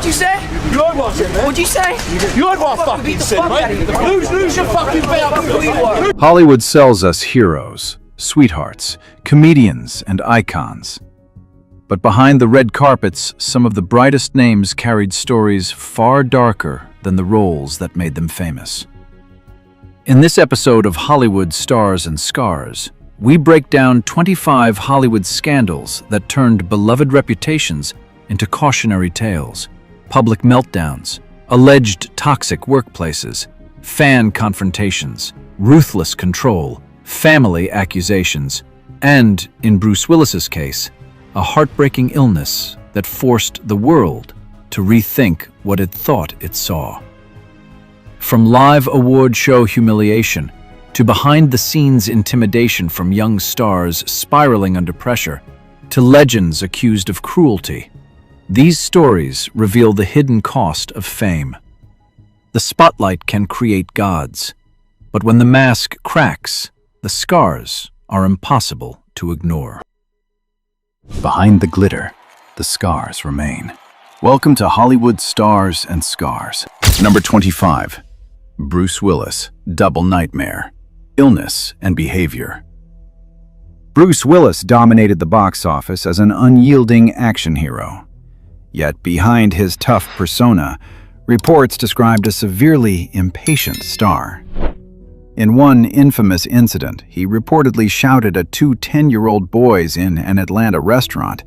you say? You heard what I said, man? What'd you say? You heard what I fucking said, mate? Lose your fucking bet. Hollywood sells us heroes, sweethearts, comedians, and icons. But behind the red carpets, some of the brightest names carried stories far darker than the roles that made them famous. In this episode of Hollywood Stars and Scars, we break down 25 Hollywood scandals that turned beloved reputations into cautionary tales, public meltdowns, alleged toxic workplaces, fan confrontations, ruthless control, family accusations, and, in Bruce Willis's case, a heartbreaking illness that forced the world to rethink what it thought it saw. From live award show humiliation to behind-the-scenes intimidation from young stars spiraling under pressure to legends accused of cruelty, these stories reveal the hidden cost of fame. The spotlight can create gods, but when the mask cracks, the scars are impossible to ignore. Behind the glitter, the scars remain. Welcome to Hollywood Stars and Scars. Number 25. Bruce Willis, Double Nightmare, Illness and Behavior. Bruce Willis dominated the box office as an unyielding action hero. Yet behind his tough persona, reports described a severely impatient star. In one infamous incident, he reportedly shouted at two 10-year-old boys in an Atlanta restaurant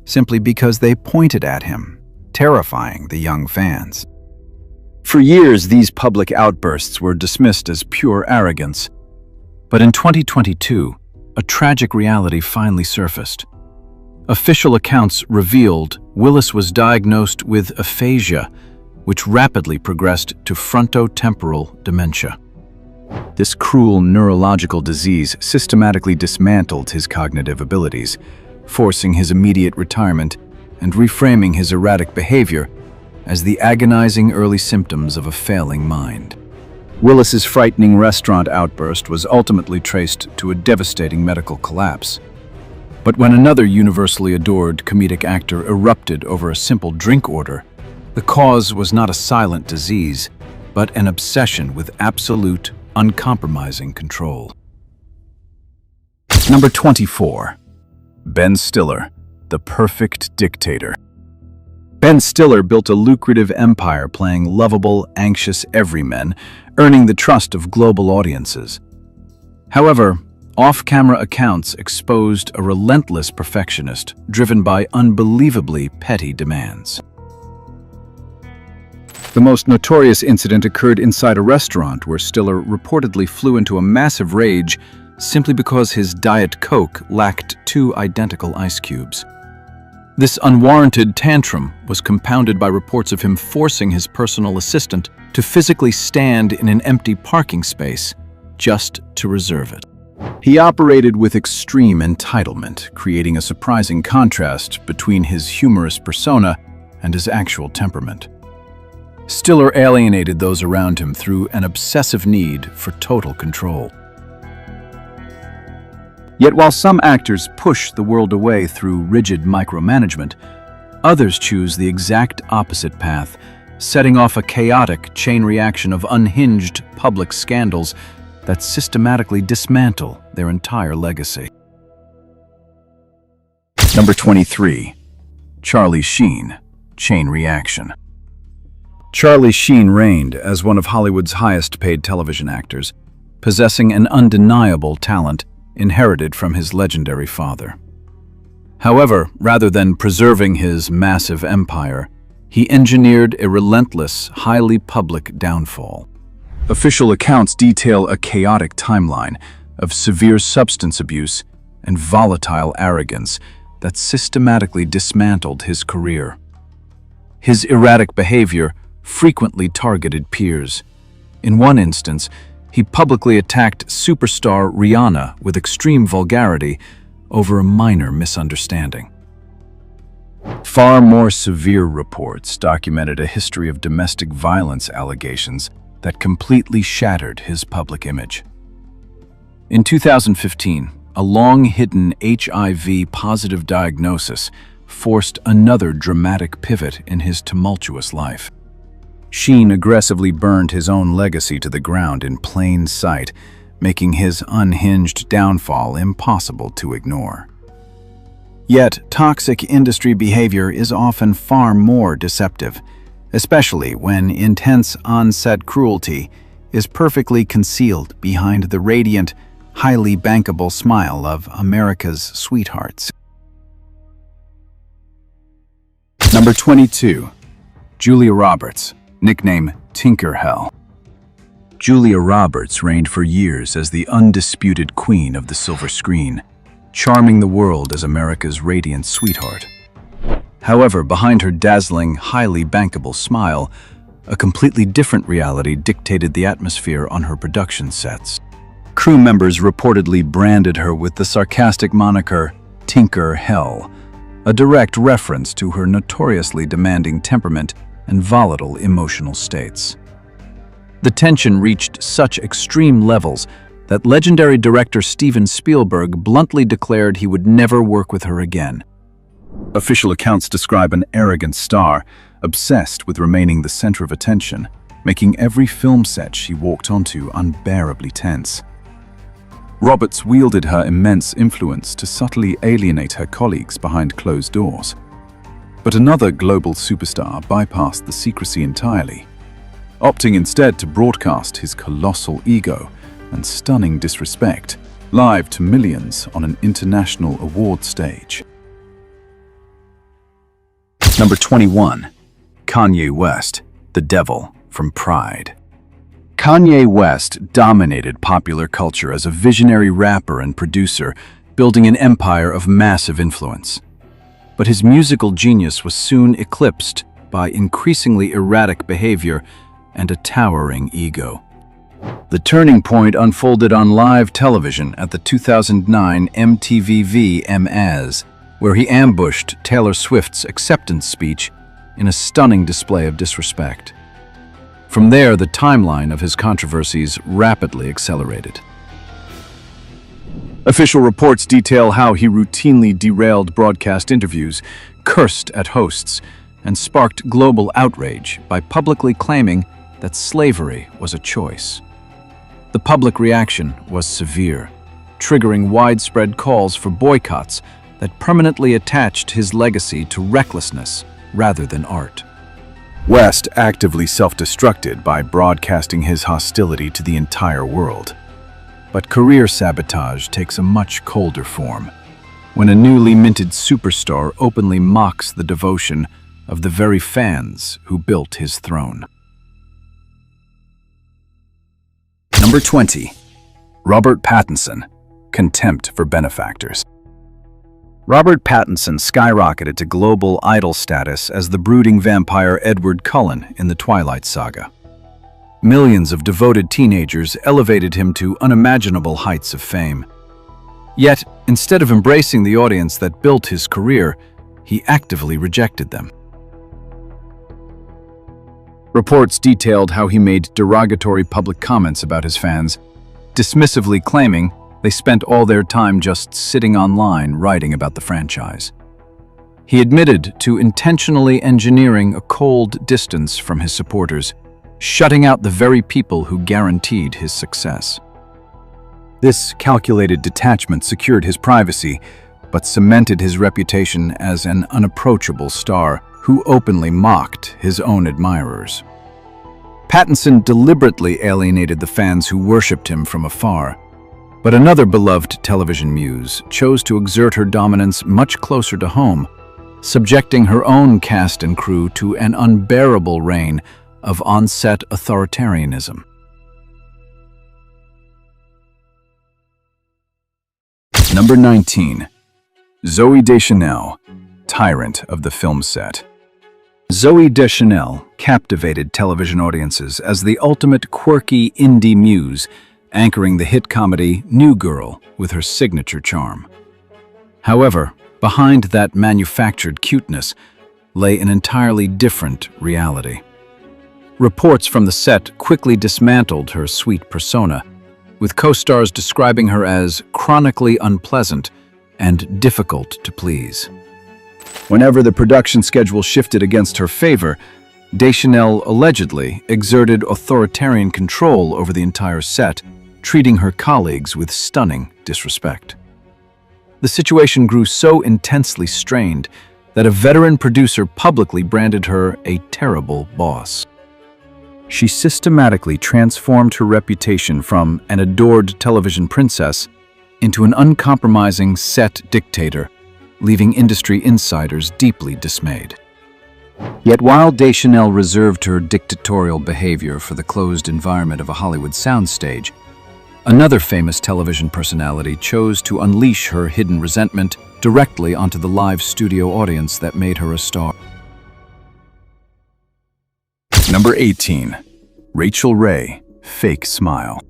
simply because they pointed at him, terrifying the young fans. For years, these public outbursts were dismissed as pure arrogance. But in 2022, a tragic reality finally surfaced. Official accounts revealed Willis was diagnosed with aphasia, which rapidly progressed to frontotemporal dementia. This cruel neurological disease systematically dismantled his cognitive abilities, forcing his immediate retirement and reframing his erratic behavior as the agonizing early symptoms of a failing mind. Willis's frightening restaurant outburst was ultimately traced to a devastating medical collapse. But when another universally adored comedic actor erupted over a simple drink order, the cause was not a silent disease, but an obsession with absolute, uncompromising control. Number 24. Ben Stiller, the perfect dictator. Ben Stiller built a lucrative empire playing lovable, anxious everymen, earning the trust of global audiences. However, off-camera accounts exposed a relentless perfectionist driven by unbelievably petty demands. The most notorious incident occurred inside a restaurant where Stiller reportedly flew into a massive rage simply because his Diet Coke lacked 2 identical ice cubes. This unwarranted tantrum was compounded by reports of him forcing his personal assistant to physically stand in an empty parking space just to reserve it. He operated with extreme entitlement, creating a surprising contrast between his humorous persona and his actual temperament. Stiller alienated those around him through an obsessive need for total control. Yet while some actors push the world away through rigid micromanagement, others choose the exact opposite path, setting off a chaotic chain reaction of unhinged public scandals that systematically dismantle their entire legacy. Number 23. Charlie Sheen, Chain Reaction. Charlie Sheen reigned as one of Hollywood's highest-paid television actors, possessing an undeniable talent inherited from his legendary father. However, rather than preserving his massive empire, he engineered a relentless, highly public downfall. Official accounts detail a chaotic timeline of severe substance abuse and volatile arrogance that systematically dismantled his career. His erratic behavior frequently targeted peers. In one instance, he publicly attacked superstar Rihanna with extreme vulgarity over a minor misunderstanding. Far more severe reports documented a history of domestic violence allegations that completely shattered his public image. In 2015, a long-hidden HIV-positive diagnosis forced another dramatic pivot in his tumultuous life. Sheen aggressively burned his own legacy to the ground in plain sight, making his unhinged downfall impossible to ignore. Yet, toxic industry behavior is often far more deceptive, especially when intense on-set cruelty is perfectly concealed behind the radiant, highly bankable smile of America's sweethearts. Number 22. Julia Roberts, nickname Tinkerhell. Julia Roberts reigned for years as the undisputed queen of the silver screen, charming the world as America's radiant sweetheart. However, behind her dazzling, highly bankable smile, a completely different reality dictated the atmosphere on her production sets. Crew members reportedly branded her with the sarcastic moniker Tinker Hell, a direct reference to her notoriously demanding temperament and volatile emotional states. The tension reached such extreme levels that legendary director Steven Spielberg bluntly declared he would never work with her again. Official accounts describe an arrogant star, obsessed with remaining the center of attention, making every film set she walked onto unbearably tense. Roberts wielded her immense influence to subtly alienate her colleagues behind closed doors. But another global superstar bypassed the secrecy entirely, opting instead to broadcast his colossal ego and stunning disrespect live to millions on an international award stage. Number 21. Kanye West, the Devil from Pride. Kanye West dominated popular culture as a visionary rapper and producer, building an empire of massive influence. But his musical genius was soon eclipsed by increasingly erratic behavior and a towering ego. The turning point unfolded on live television at the 2009 MTV VMAs, where he ambushed Taylor Swift's acceptance speech in a stunning display of disrespect. From there, the timeline of his controversies rapidly accelerated. Official reports detail how he routinely derailed broadcast interviews, cursed at hosts, and sparked global outrage by publicly claiming that slavery was a choice. The public reaction was severe, triggering widespread calls for boycotts that permanently attached his legacy to recklessness rather than art. West actively self-destructed by broadcasting his hostility to the entire world. But career sabotage takes a much colder form, when a newly minted superstar openly mocks the devotion of the very fans who built his throne. Number 20. Robert Pattinson, Contempt for Benefactors. Robert Pattinson skyrocketed to global idol status as the brooding vampire Edward Cullen in the Twilight Saga. Millions of devoted teenagers elevated him to unimaginable heights of fame. Yet, instead of embracing the audience that built his career, he actively rejected them. Reports detailed how he made derogatory public comments about his fans, dismissively claiming they spent all their time just sitting online writing about the franchise. He admitted to intentionally engineering a cold distance from his supporters, shutting out the very people who guaranteed his success. This calculated detachment secured his privacy, but cemented his reputation as an unapproachable star who openly mocked his own admirers. Pattinson deliberately alienated the fans who worshipped him from afar, but another beloved television muse chose to exert her dominance much closer to home, subjecting her own cast and crew to an unbearable reign of on-set authoritarianism. Number 19. Zooey Deschanel, Tyrant of the film set. Zooey Deschanel captivated television audiences as the ultimate quirky indie muse, anchoring the hit comedy New Girl with her signature charm. However, behind that manufactured cuteness lay an entirely different reality. Reports from the set quickly dismantled her sweet persona, with co-stars describing her as chronically unpleasant and difficult to please. Whenever the production schedule shifted against her favor, Deschanel allegedly exerted authoritarian control over the entire set, treating her colleagues with stunning disrespect. The situation grew so intensely strained that a veteran producer publicly branded her a terrible boss. She systematically transformed her reputation from an adored television princess into an uncompromising set dictator, leaving industry insiders deeply dismayed. Yet while Deschanel reserved her dictatorial behavior for the closed environment of a Hollywood soundstage, another famous television personality chose to unleash her hidden resentment directly onto the live studio audience that made her a star. Number 18. Rachel Ray, Fake Smile.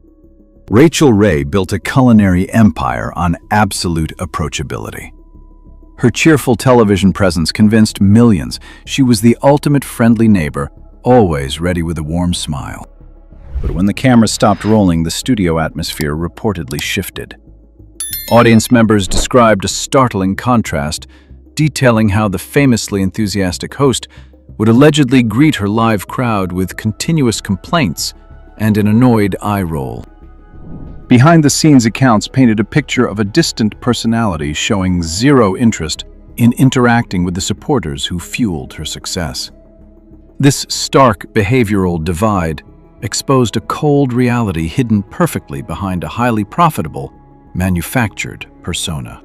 Rachel Ray built a culinary empire on absolute approachability. Her cheerful television presence convinced millions she was the ultimate friendly neighbor, always ready with a warm smile. But when the camera stopped rolling, the studio atmosphere reportedly shifted. Audience members described a startling contrast, detailing how the famously enthusiastic host would allegedly greet her live crowd with continuous complaints and an annoyed eye roll. Behind-the-scenes accounts painted a picture of a distant personality showing zero interest in interacting with the supporters who fueled her success. This stark behavioral divide exposed a cold reality hidden perfectly behind a highly profitable, manufactured persona.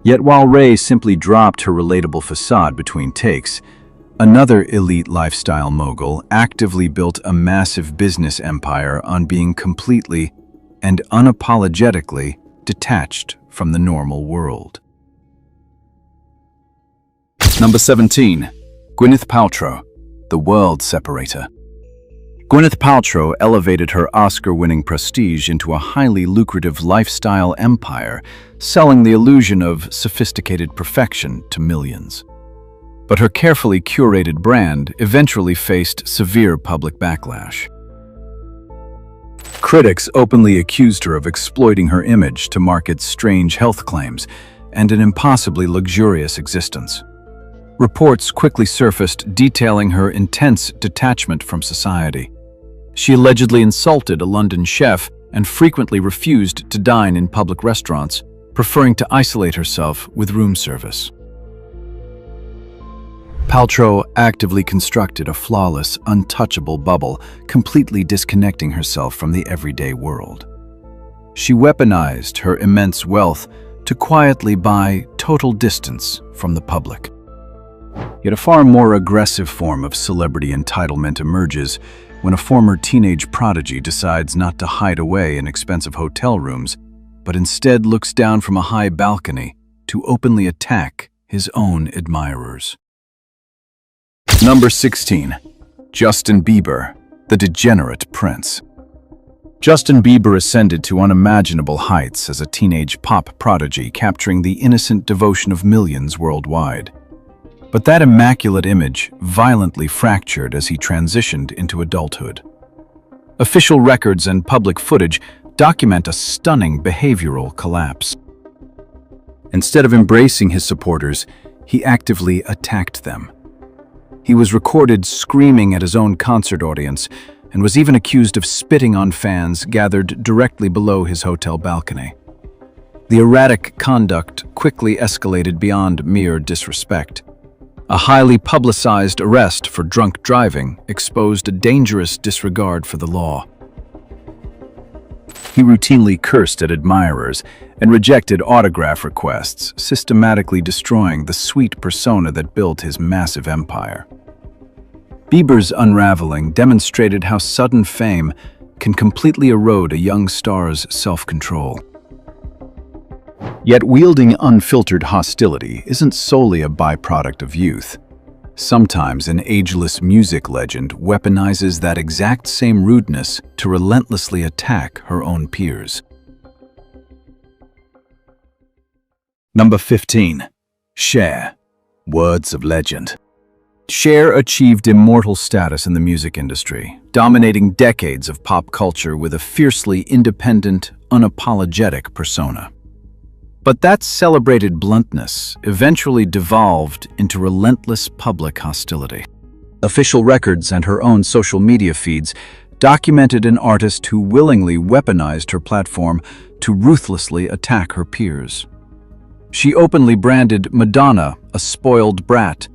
Yet while Ray simply dropped her relatable facade between takes, another elite lifestyle mogul actively built a massive business empire on being completely and unapologetically detached from the normal world. Number 17. Gwyneth Paltrow, the world separator. Gwyneth Paltrow elevated her Oscar-winning prestige into a highly lucrative lifestyle empire, selling the illusion of sophisticated perfection to millions. But her carefully curated brand eventually faced severe public backlash. Critics openly accused her of exploiting her image to market strange health claims and an impossibly luxurious existence. Reports quickly surfaced detailing her intense detachment from society. She allegedly insulted a London chef and frequently refused to dine in public restaurants, preferring to isolate herself with room service. Paltrow actively constructed a flawless, untouchable bubble, completely disconnecting herself from the everyday world. She weaponized her immense wealth to quietly buy total distance from the public. Yet a far more aggressive form of celebrity entitlement emerges when a former teenage prodigy decides not to hide away in expensive hotel rooms, but instead looks down from a high balcony to openly attack his own admirers. Number 16. Justin Bieber, the Degenerate Prince. Justin Bieber ascended to unimaginable heights as a teenage pop prodigy, capturing the innocent devotion of millions worldwide. But that immaculate image violently fractured as he transitioned into adulthood. Official records and public footage document a stunning behavioral collapse. Instead of embracing his supporters, he actively attacked them. He was recorded screaming at his own concert audience and was even accused of spitting on fans gathered directly below his hotel balcony. The erratic conduct quickly escalated beyond mere disrespect. A highly publicized arrest for drunk driving exposed a dangerous disregard for the law. He routinely cursed at admirers and rejected autograph requests, systematically destroying the sweet persona that built his massive empire. Bieber's unraveling demonstrated how sudden fame can completely erode a young star's self-control. Yet wielding unfiltered hostility isn't solely a byproduct of youth. Sometimes an ageless music legend weaponizes that exact same rudeness to relentlessly attack her own peers. Number 15. Cher, Words of Legend. Cher achieved immortal status in the music industry, dominating decades of pop culture with a fiercely independent, unapologetic persona. But that celebrated bluntness eventually devolved into relentless public hostility. Official records and her own social media feeds documented an artist who willingly weaponized her platform to ruthlessly attack her peers. She openly branded Madonna a spoiled brat,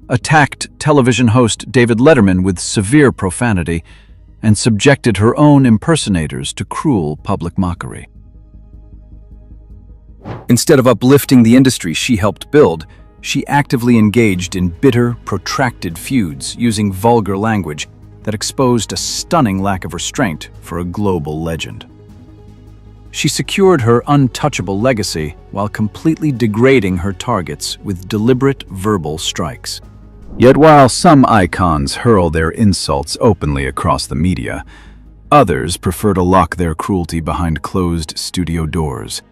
attacked television host David Letterman with severe profanity, and subjected her own impersonators to cruel public mockery. Instead of uplifting the industry she helped build, she actively engaged in bitter, protracted feuds using vulgar language that exposed a stunning lack of restraint for a global legend. She secured her untouchable legacy while completely degrading her targets with deliberate verbal strikes. Yet while some icons hurl their insults openly across the media, others prefer to lock their cruelty behind closed studio doors,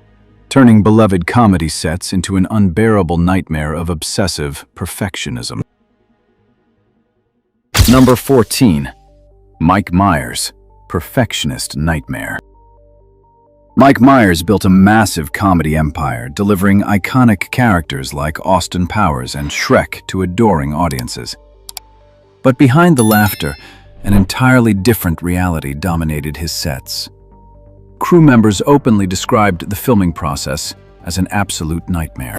turning beloved comedy sets into an unbearable nightmare of obsessive perfectionism. Number 14. Mike Myers, Perfectionist Nightmare. Mike Myers built a massive comedy empire, delivering iconic characters like Austin Powers and Shrek to adoring audiences. But behind the laughter, an entirely different reality dominated his sets. Crew members openly described the filming process as an absolute nightmare.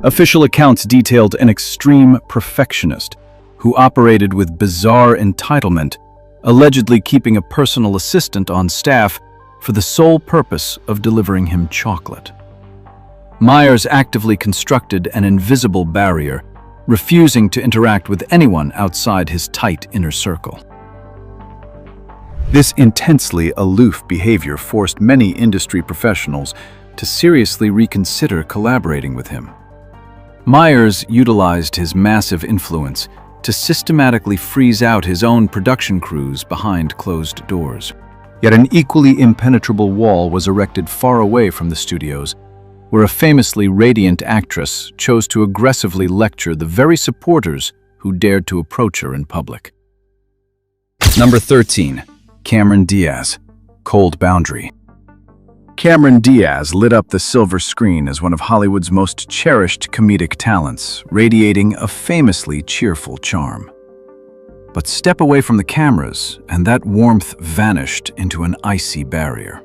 Official accounts detailed an extreme perfectionist who operated with bizarre entitlement, allegedly keeping a personal assistant on staff for the sole purpose of delivering him chocolate. Myers actively constructed an invisible barrier, refusing to interact with anyone outside his tight inner circle. This intensely aloof behavior forced many industry professionals to seriously reconsider collaborating with him. Myers utilized his massive influence to systematically freeze out his own production crews behind closed doors. Yet an equally impenetrable wall was erected far away from the studios, where a famously radiant actress chose to aggressively lecture the very supporters who dared to approach her in public. Number 13. Cameron Diaz, Cold Boundary. Cameron Diaz lit up the silver screen as one of Hollywood's most cherished comedic talents, radiating a famously cheerful charm. But step away from the cameras, and that warmth vanished into an icy barrier.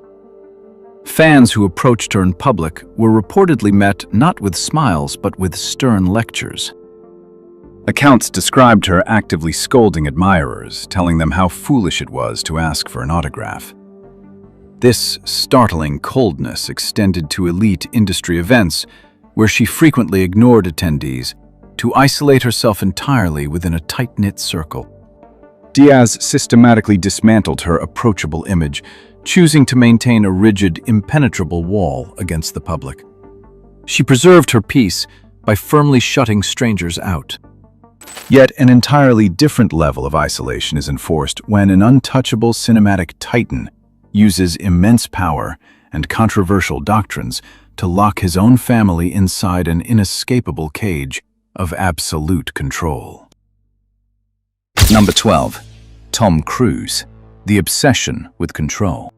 Fans who approached her in public were reportedly met not with smiles but with stern lectures. Accounts described her actively scolding admirers, telling them how foolish it was to ask for an autograph. This startling coldness extended to elite industry events, where she frequently ignored attendees to isolate herself entirely within a tight-knit circle. Diaz systematically dismantled her approachable image, choosing to maintain a rigid, impenetrable wall against the public. She preserved her peace by firmly shutting strangers out. Yet an entirely different level of isolation is enforced when an untouchable cinematic titan uses immense power and controversial doctrines to lock his own family inside an inescapable cage of absolute control. Number 12. Tom Cruise, The Obsession with Control.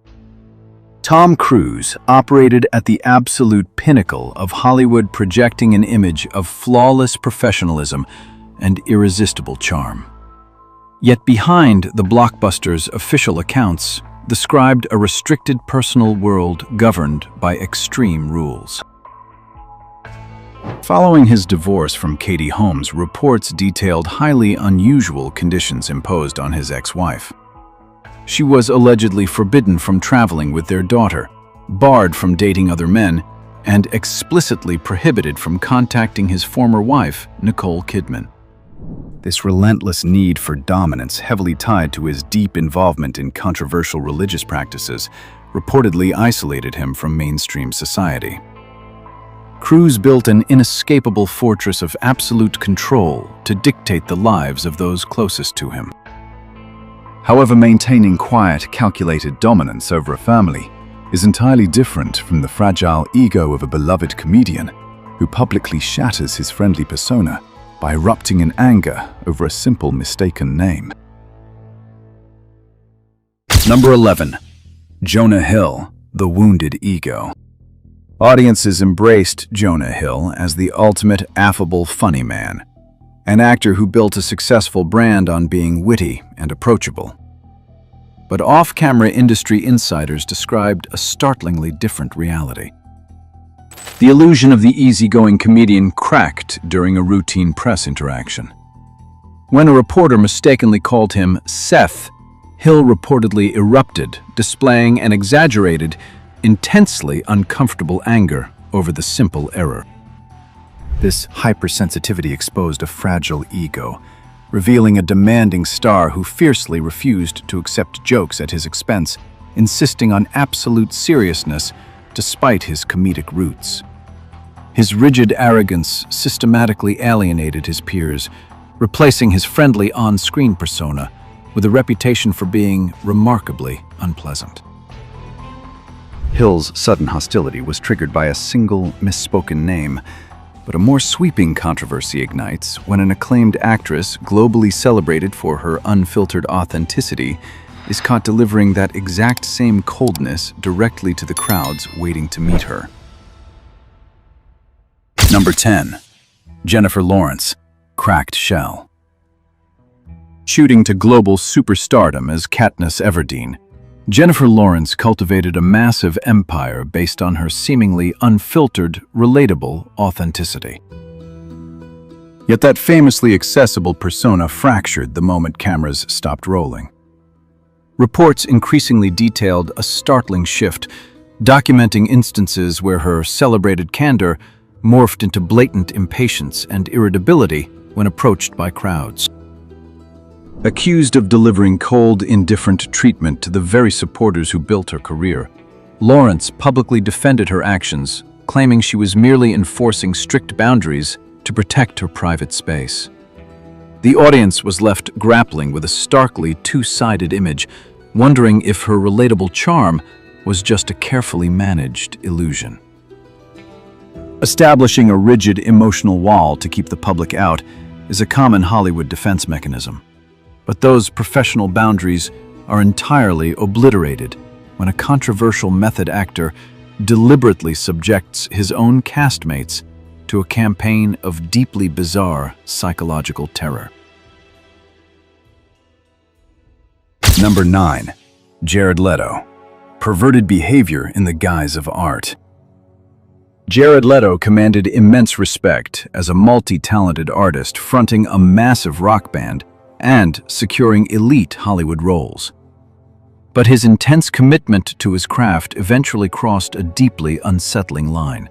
Tom Cruise operated at the absolute pinnacle of Hollywood, projecting an image of flawless professionalism and irresistible charm. Yet behind the blockbuster's official accounts described a restricted personal world governed by extreme rules. Following his divorce from Katie Holmes, reports detailed highly unusual conditions imposed on his ex-wife. She was allegedly forbidden from traveling with their daughter, barred from dating other men, and explicitly prohibited from contacting his former wife, Nicole Kidman. This relentless need for dominance, heavily tied to his deep involvement in controversial religious practices, reportedly isolated him from mainstream society. Cruise built an inescapable fortress of absolute control to dictate the lives of those closest to him. However, maintaining quiet, calculated dominance over a family is entirely different from the fragile ego of a beloved comedian who publicly shatters his friendly persona by erupting in anger over a simple mistaken name. Number 11. Jonah Hill, The Wounded Ego. Audiences embraced Jonah Hill as the ultimate affable funny man, an actor who built a successful brand on being witty and approachable. But off-camera industry insiders described a startlingly different reality. The illusion of the easygoing comedian cracked during a routine press interaction. When a reporter mistakenly called him Seth, Hill reportedly erupted, displaying an exaggerated, intensely uncomfortable anger over the simple error. This hypersensitivity exposed a fragile ego, revealing a demanding star who fiercely refused to accept jokes at his expense, insisting on absolute seriousness despite his comedic roots. His rigid arrogance systematically alienated his peers, replacing his friendly on-screen persona with a reputation for being remarkably unpleasant. Hill's sudden hostility was triggered by a single misspoken name, but a more sweeping controversy ignites when an acclaimed actress, globally celebrated for her unfiltered authenticity, is caught delivering that exact same coldness directly to the crowds waiting to meet her. Number 10. Jennifer Lawrence, cracked shell. Shooting to global superstardom as Katniss Everdeen, Jennifer Lawrence cultivated a massive empire based on her seemingly unfiltered, relatable authenticity. Yet that famously accessible persona fractured the moment cameras stopped rolling. Reports increasingly detailed a startling shift, documenting instances where her celebrated candor morphed into blatant impatience and irritability when approached by crowds. Accused of delivering cold, indifferent treatment to the very supporters who built her career, Lawrence publicly defended her actions, claiming she was merely enforcing strict boundaries to protect her private space. The audience was left grappling with a starkly two-sided image, wondering if her relatable charm was just a carefully managed illusion. Establishing a rigid emotional wall to keep the public out is a common Hollywood defense mechanism. But those professional boundaries are entirely obliterated when a controversial method actor deliberately subjects his own castmates to a campaign of deeply bizarre psychological terror. Number 9. Jared Leto, perverted behavior in the guise of art. Jared Leto commanded immense respect as a multi-talented artist fronting a massive rock band and securing elite Hollywood roles. But his intense commitment to his craft eventually crossed a deeply unsettling line.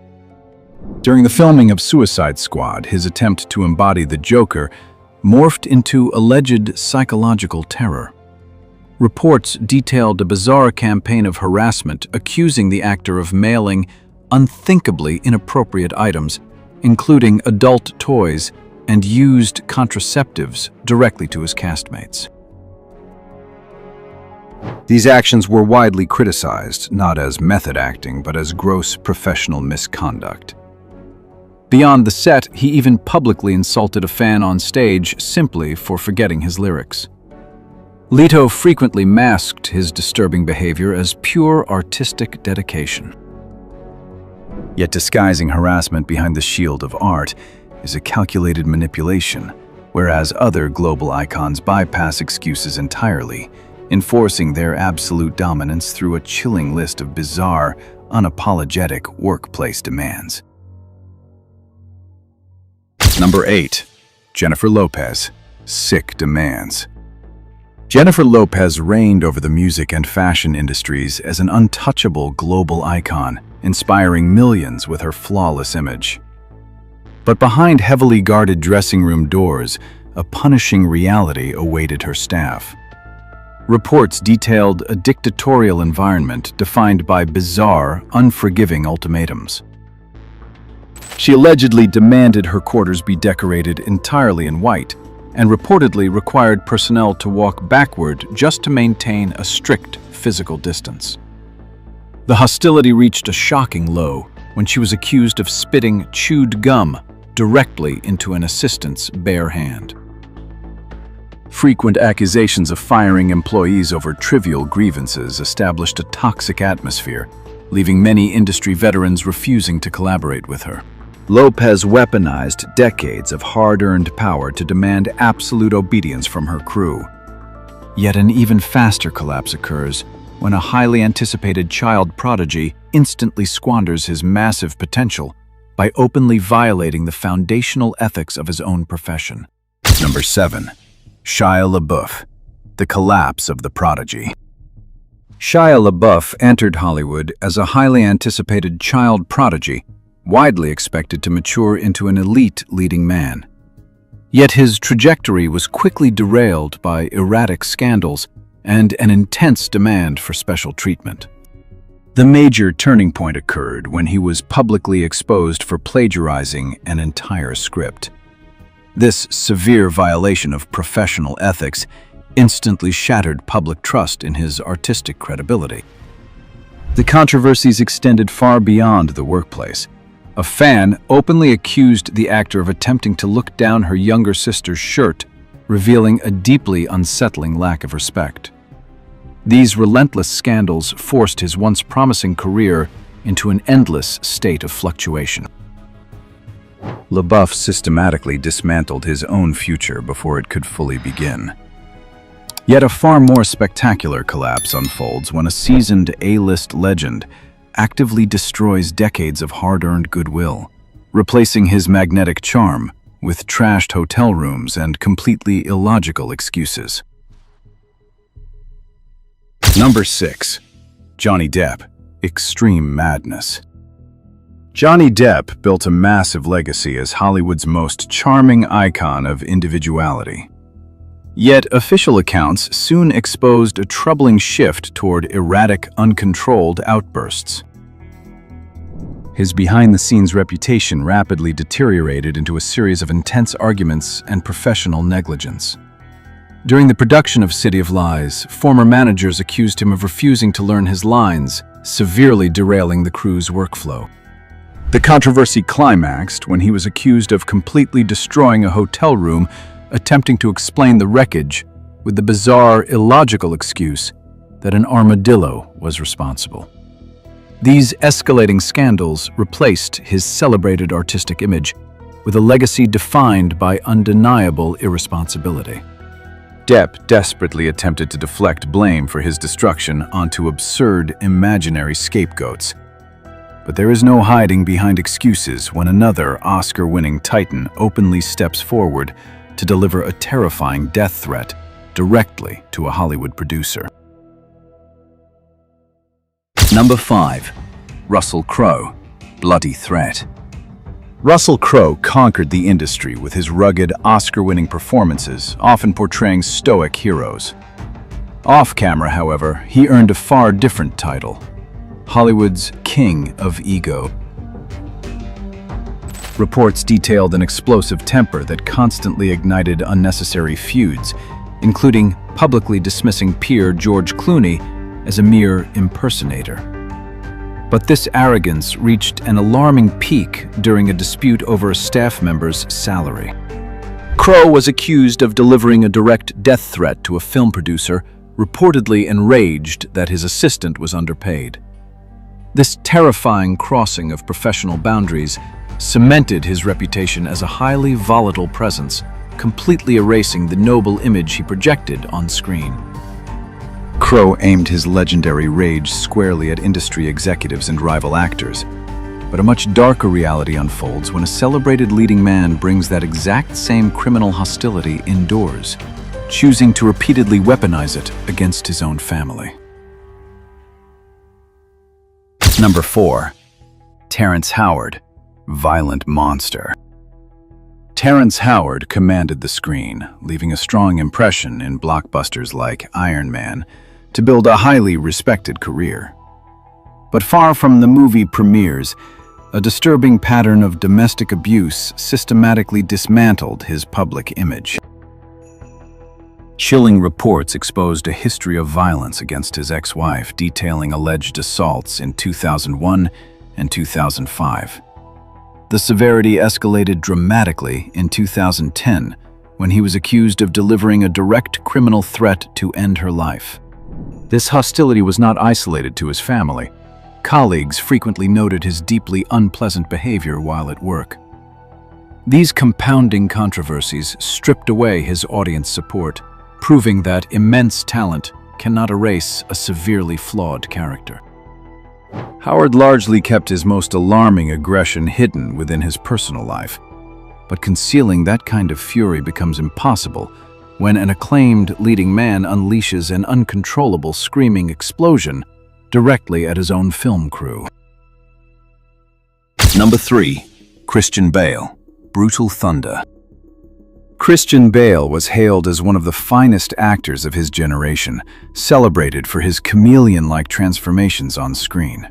During the filming of Suicide Squad, his attempt to embody the Joker morphed into alleged psychological terror. Reports detailed a bizarre campaign of harassment accusing the actor of mailing unthinkably inappropriate items, including adult toys and used contraceptives directly to his castmates. These actions were widely criticized, not as method acting, but as gross professional misconduct. Beyond the set, he even publicly insulted a fan on stage simply for forgetting his lyrics. Leto frequently masked his disturbing behavior as pure artistic dedication. Yet disguising harassment behind the shield of art is a calculated manipulation, whereas other global icons bypass excuses entirely, enforcing their absolute dominance through a chilling list of bizarre, unapologetic workplace demands. Number 8. Jennifer Lopez, sick demands. Jennifer Lopez reigned over the music and fashion industries as an untouchable global icon, inspiring millions with her flawless image. But behind heavily guarded dressing room doors, a punishing reality awaited her staff. Reports detailed a dictatorial environment defined by bizarre, unforgiving ultimatums. She allegedly demanded her quarters be decorated entirely in white, and reportedly required personnel to walk backward just to maintain a strict physical distance. The hostility reached a shocking low when she was accused of spitting chewed gum directly into an assistant's bare hand. Frequent accusations of firing employees over trivial grievances established a toxic atmosphere, leaving many industry veterans refusing to collaborate with her. Lopez weaponized decades of hard-earned power to demand absolute obedience from her crew. Yet an even faster collapse occurs when a highly anticipated child prodigy instantly squanders his massive potential by openly violating the foundational ethics of his own profession. Number 7. Shia LaBeouf, the collapse of the prodigy. Shia LaBeouf entered Hollywood as a highly anticipated child prodigy, widely expected to mature into an elite leading man. Yet his trajectory was quickly derailed by erratic scandals and an intense demand for special treatment. The major turning point occurred when he was publicly exposed for plagiarizing an entire script. This severe violation of professional ethics instantly shattered public trust in his artistic credibility. The controversies extended far beyond the workplace. A fan openly accused the actor of attempting to look down her younger sister's shirt, revealing a deeply unsettling lack of respect. These relentless scandals forced his once promising career into an endless state of fluctuation. LaBeouf systematically dismantled his own future before it could fully begin. Yet a far more spectacular collapse unfolds when a seasoned A-list legend actively destroys decades of hard-earned goodwill, replacing his magnetic charm with trashed hotel rooms and completely illogical excuses. Number 6. Johnny Depp, extreme madness. Johnny Depp built a massive legacy as Hollywood's most charming icon of individuality. Yet official accounts soon exposed a troubling shift toward erratic, uncontrolled outbursts. His behind-the-scenes reputation rapidly deteriorated into a series of intense arguments and professional negligence. During the production of City of Lies, former managers accused him of refusing to learn his lines, severely derailing the crew's workflow. The controversy climaxed when he was accused of completely destroying a hotel room, attempting to explain the wreckage with the bizarre, illogical excuse that an armadillo was responsible. These escalating scandals replaced his celebrated artistic image with a legacy defined by undeniable irresponsibility. Depp desperately attempted to deflect blame for his destruction onto absurd, imaginary scapegoats. But there is no hiding behind excuses when another Oscar-winning titan openly steps forward to deliver a terrifying death threat directly to a Hollywood producer. Number 5. Russell Crowe, bloody threat. Russell Crowe conquered the industry with his rugged, Oscar-winning performances, often portraying stoic heroes. Off-camera, however, he earned a far different title: Hollywood's King of Ego. Reports detailed an explosive temper that constantly ignited unnecessary feuds, including publicly dismissing peer George Clooney as a mere impersonator. But this arrogance reached an alarming peak during a dispute over a staff member's salary. Crowe was accused of delivering a direct death threat to a film producer, reportedly enraged that his assistant was underpaid. This terrifying crossing of professional boundaries cemented his reputation as a highly volatile presence, completely erasing the noble image he projected on screen. Crowe aimed his legendary rage squarely at industry executives and rival actors. But a much darker reality unfolds when a celebrated leading man brings that exact same criminal hostility indoors, choosing to repeatedly weaponize it against his own family. Number 4. Terrence Howard, violent monster. Terrence Howard commanded the screen, leaving a strong impression in blockbusters like Iron Man to build a highly respected career. But far from the movie premieres, a disturbing pattern of domestic abuse systematically dismantled his public image. Chilling reports exposed a history of violence against his ex-wife, detailing alleged assaults in 2001 and 2005. The severity escalated dramatically in 2010 when he was accused of delivering a direct criminal threat to end her life. This hostility was not isolated to his family. Colleagues frequently noted his deeply unpleasant behavior while at work. These compounding controversies stripped away his audience support, proving that immense talent cannot erase a severely flawed character. Howard largely kept his most alarming aggression hidden within his personal life, but concealing that kind of fury becomes impossible when an acclaimed leading man unleashes an uncontrollable screaming explosion directly at his own film crew. Number 3. Christian Bale, Brutal Thunder. Christian Bale was hailed as one of the finest actors of his generation, celebrated for his chameleon-like transformations on screen.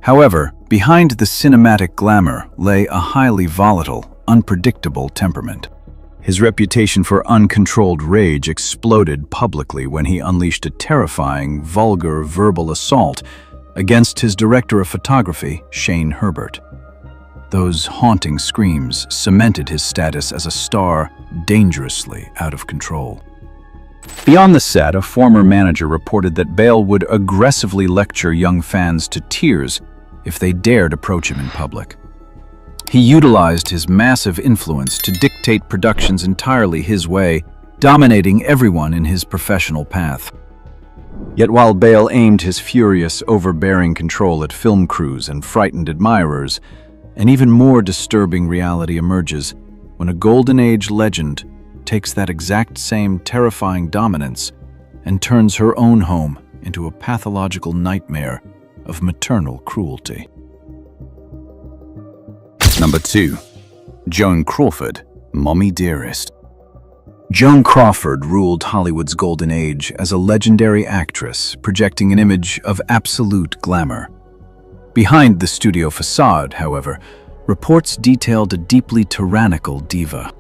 However, behind the cinematic glamour lay a highly volatile, unpredictable temperament. His reputation for uncontrolled rage exploded publicly when he unleashed a terrifying, vulgar verbal assault against his director of photography, Shane Herbert. Those haunting screams cemented his status as a star dangerously out of control. Beyond the set, a former manager reported that Bale would aggressively lecture young fans to tears if they dared approach him in public. He utilized his massive influence to dictate productions entirely his way, dominating everyone in his professional path. Yet while Bale aimed his furious, overbearing control at film crews and frightened admirers, an even more disturbing reality emerges when a Golden Age legend takes that exact same terrifying dominance and turns her own home into a pathological nightmare of maternal cruelty. Number 2. Joan Crawford, Mommy Dearest. Joan Crawford ruled Hollywood's golden age as a legendary actress, projecting an image of absolute glamour. Behind the studio facade, however, reports detailed a deeply tyrannical diva.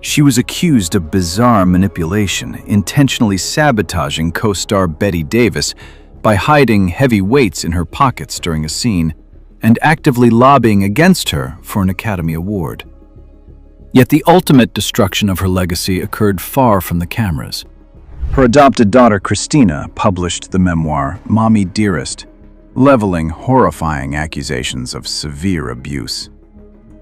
She was accused of bizarre manipulation, intentionally sabotaging co-star Bette Davis by hiding heavy weights in her pockets during a scene and actively lobbying against her for an Academy Award. Yet the ultimate destruction of her legacy occurred far from the cameras. Her adopted daughter Christina published the memoir Mommy Dearest, leveling horrifying accusations of severe abuse.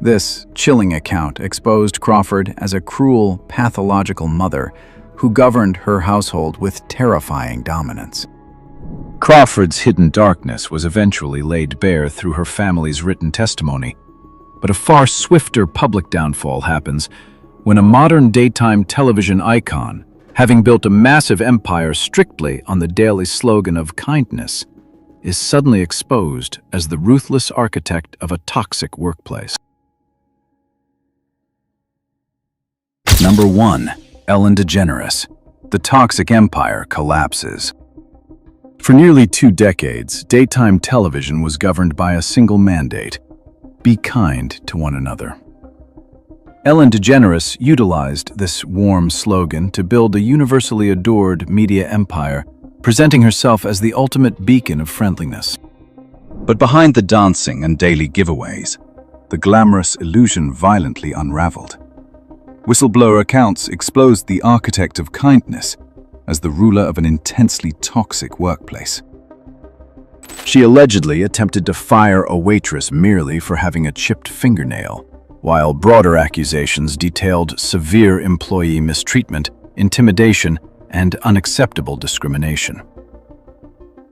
This chilling account exposed Crawford as a cruel, pathological mother who governed her household with terrifying dominance. Crawford's hidden darkness was eventually laid bare through her family's written testimony, but a far swifter public downfall happens when a modern daytime television icon, having built a massive empire strictly on the daily slogan of kindness, is suddenly exposed as the ruthless architect of a toxic workplace. Number 1. Ellen DeGeneres. The toxic empire collapses. For nearly 2 decades, daytime television was governed by a single mandate: be kind to one another. Ellen DeGeneres utilized this warm slogan to build a universally adored media empire, presenting herself as the ultimate beacon of friendliness. But behind the dancing and daily giveaways, the glamorous illusion violently unraveled. Whistleblower accounts exposed the architect of kindness as the ruler of an intensely toxic workplace. She allegedly attempted to fire a waitress merely for having a chipped fingernail, while broader accusations detailed severe employee mistreatment, intimidation, and unacceptable discrimination.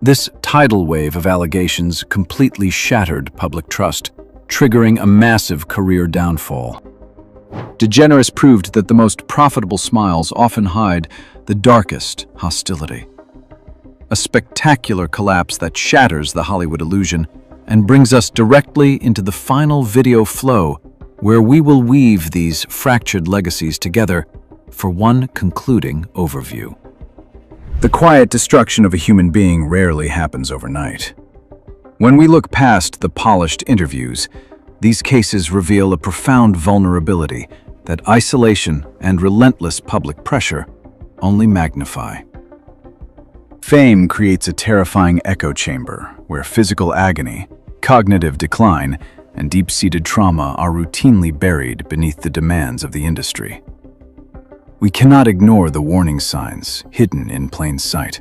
This tidal wave of allegations completely shattered public trust, triggering a massive career downfall. DeGeneres proved that the most profitable smiles often hide the darkest hostility. A spectacular collapse that shatters the Hollywood illusion and brings us directly into the final video flow, where we will weave these fractured legacies together for one concluding overview. The quiet destruction of a human being rarely happens overnight. When we look past the polished interviews, these cases reveal a profound vulnerability that isolation and relentless public pressure only magnify. Fame creates a terrifying echo chamber where physical agony, cognitive decline, and deep-seated trauma are routinely buried beneath the demands of the industry. We cannot ignore the warning signs hidden in plain sight.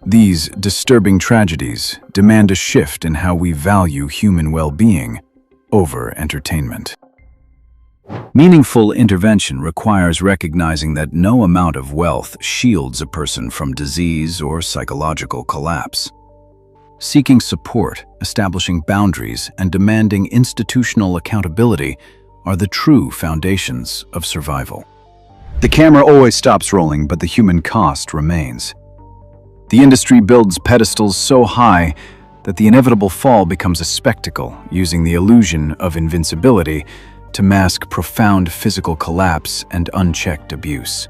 These disturbing tragedies demand a shift in how we value human well-being over entertainment. Meaningful intervention requires recognizing that no amount of wealth shields a person from disease or psychological collapse. Seeking support, establishing boundaries, and demanding institutional accountability are the true foundations of survival. The camera always stops rolling, but the human cost remains. The industry builds pedestals so high that the inevitable fall becomes a spectacle, using the illusion of invincibility to mask profound physical collapse and unchecked abuse.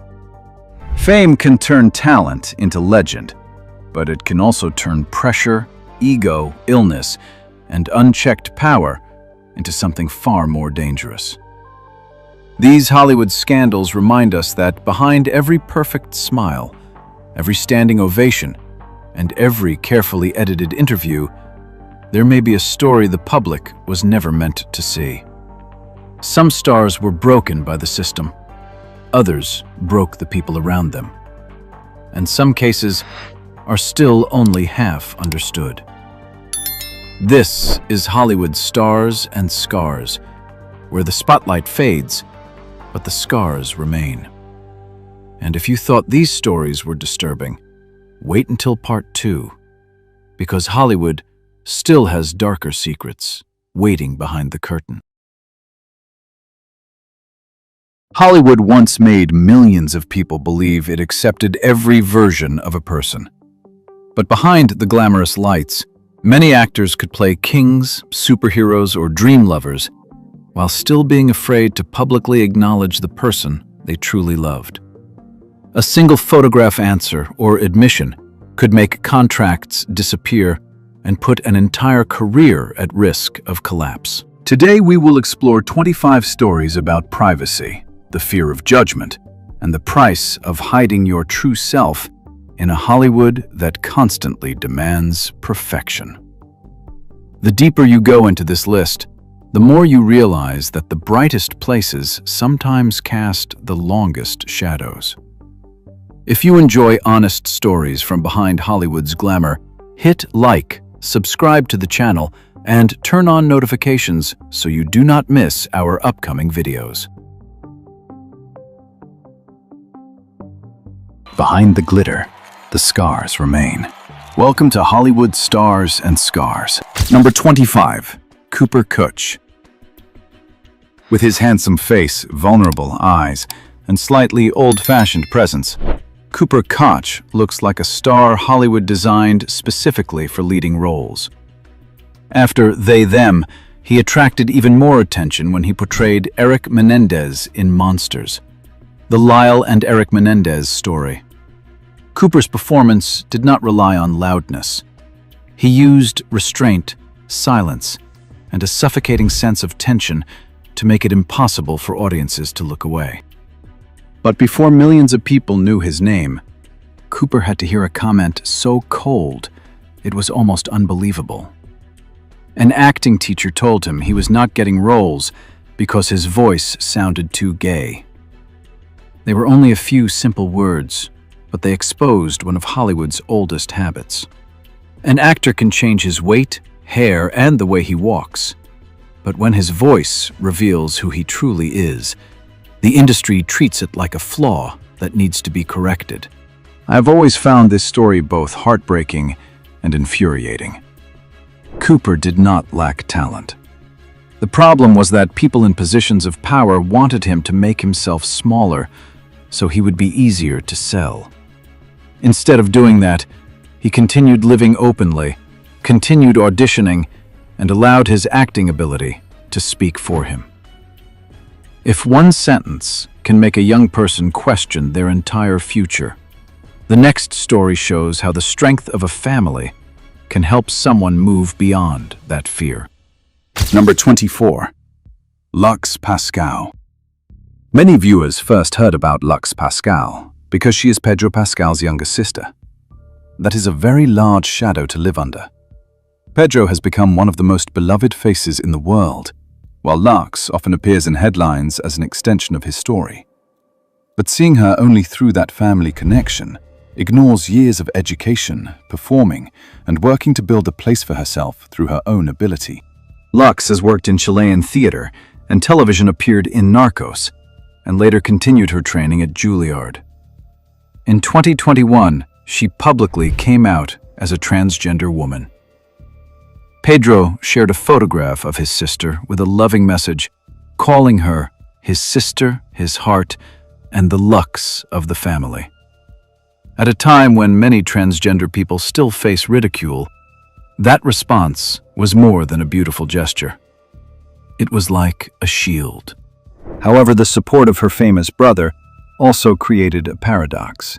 Fame can turn talent into legend, but it can also turn pressure, ego, illness, and unchecked power into something far more dangerous. These Hollywood scandals remind us that behind every perfect smile, every standing ovation, and every carefully edited interview, there may be a story the public was never meant to see. Some stars were broken by the system. Others broke the people around them. And some cases are still only half understood. This is Hollywood's Stars and Scars, where the spotlight fades, but the scars remain. And if you thought these stories were disturbing, wait until part 2, because Hollywood still has darker secrets waiting behind the curtain. Hollywood once made millions of people believe it accepted every version of a person. But behind the glamorous lights, many actors could play kings, superheroes, or dream lovers, while still being afraid to publicly acknowledge the person they truly loved. A single photograph answer or admission could make contracts disappear and put an entire career at risk of collapse. Today we will explore 25 stories about privacy, the fear of judgment, and the price of hiding your true self in a Hollywood that constantly demands perfection. The deeper you go into this list, the more you realize that the brightest places sometimes cast the longest shadows. If you enjoy honest stories from behind Hollywood's glamour, hit like, subscribe to the channel, and turn on notifications so you do not miss our upcoming videos. Behind the glitter, the scars remain. Welcome to Hollywood Stars and Scars. Number 25, Cooper Kuch. With his handsome face, vulnerable eyes, and slightly old-fashioned presence, Cooper Kuch looks like a star Hollywood designed specifically for leading roles. After They Them, he attracted even more attention when he portrayed Eric Menendez in Monsters, the Lyle and Eric Menendez story. Cooper's performance did not rely on loudness. He used restraint, silence, and a suffocating sense of tension to make it impossible for audiences to look away. But before millions of people knew his name, Cooper had to hear a comment so cold it was almost unbelievable. An acting teacher told him he was not getting roles because his voice sounded too gay. They were only a few simple words, but they exposed one of Hollywood's oldest habits. An actor can change his weight, hair, and the way he walks. But when his voice reveals who he truly is, the industry treats it like a flaw that needs to be corrected. I've always found this story both heartbreaking and infuriating. Cooper did not lack talent. The problem was that people in positions of power wanted him to make himself smaller so he would be easier to sell. Instead of doing that, he continued living openly, continued auditioning, and allowed his acting ability to speak for him. If one sentence can make a young person question their entire future, the next story shows how the strength of a family can help someone move beyond that fear. Number 24. Lux Pascal. Many viewers first heard about Lux Pascal because she is Pedro Pascal's younger sister. That is a very large shadow to live under. Pedro has become one of the most beloved faces in the world, while Lux often appears in headlines as an extension of his story. But seeing her only through that family connection, ignores years of education, performing, and working to build a place for herself through her own ability. Lux has worked in Chilean theater and television, appeared in Narcos, and later continued her training at Juilliard. In 2021, she publicly came out as a transgender woman. Pedro shared a photograph of his sister with a loving message, calling her his sister, his heart, and the Lux of the family. At a time when many transgender people still face ridicule, that response was more than a beautiful gesture. It was like a shield. However, the support of her famous brother also created a paradox.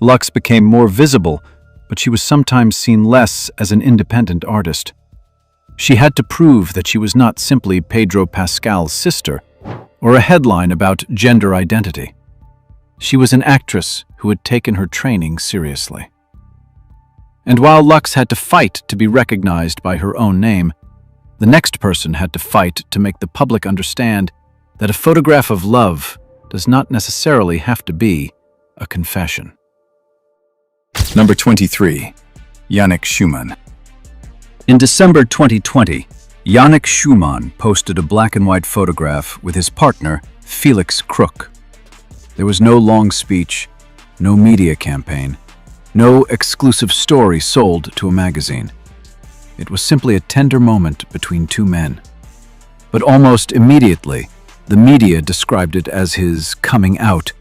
Lux became more visible, but she was sometimes seen less as an independent artist. She had to prove that she was not simply Pedro Pascal's sister or a headline about gender identity. She was an actress who had taken her training seriously. And while Lux had to fight to be recognized by her own name, the next person had to fight to make the public understand that a photograph of love does not necessarily have to be a confession. Number 23. Yannick Schumann. In December 2020, Yannick Schumann posted a black and white photograph with his partner, Felix Crook. There was no long speech, no media campaign, no exclusive story sold to a magazine. It was simply a tender moment between two men. But almost immediately, the media described it as his coming out,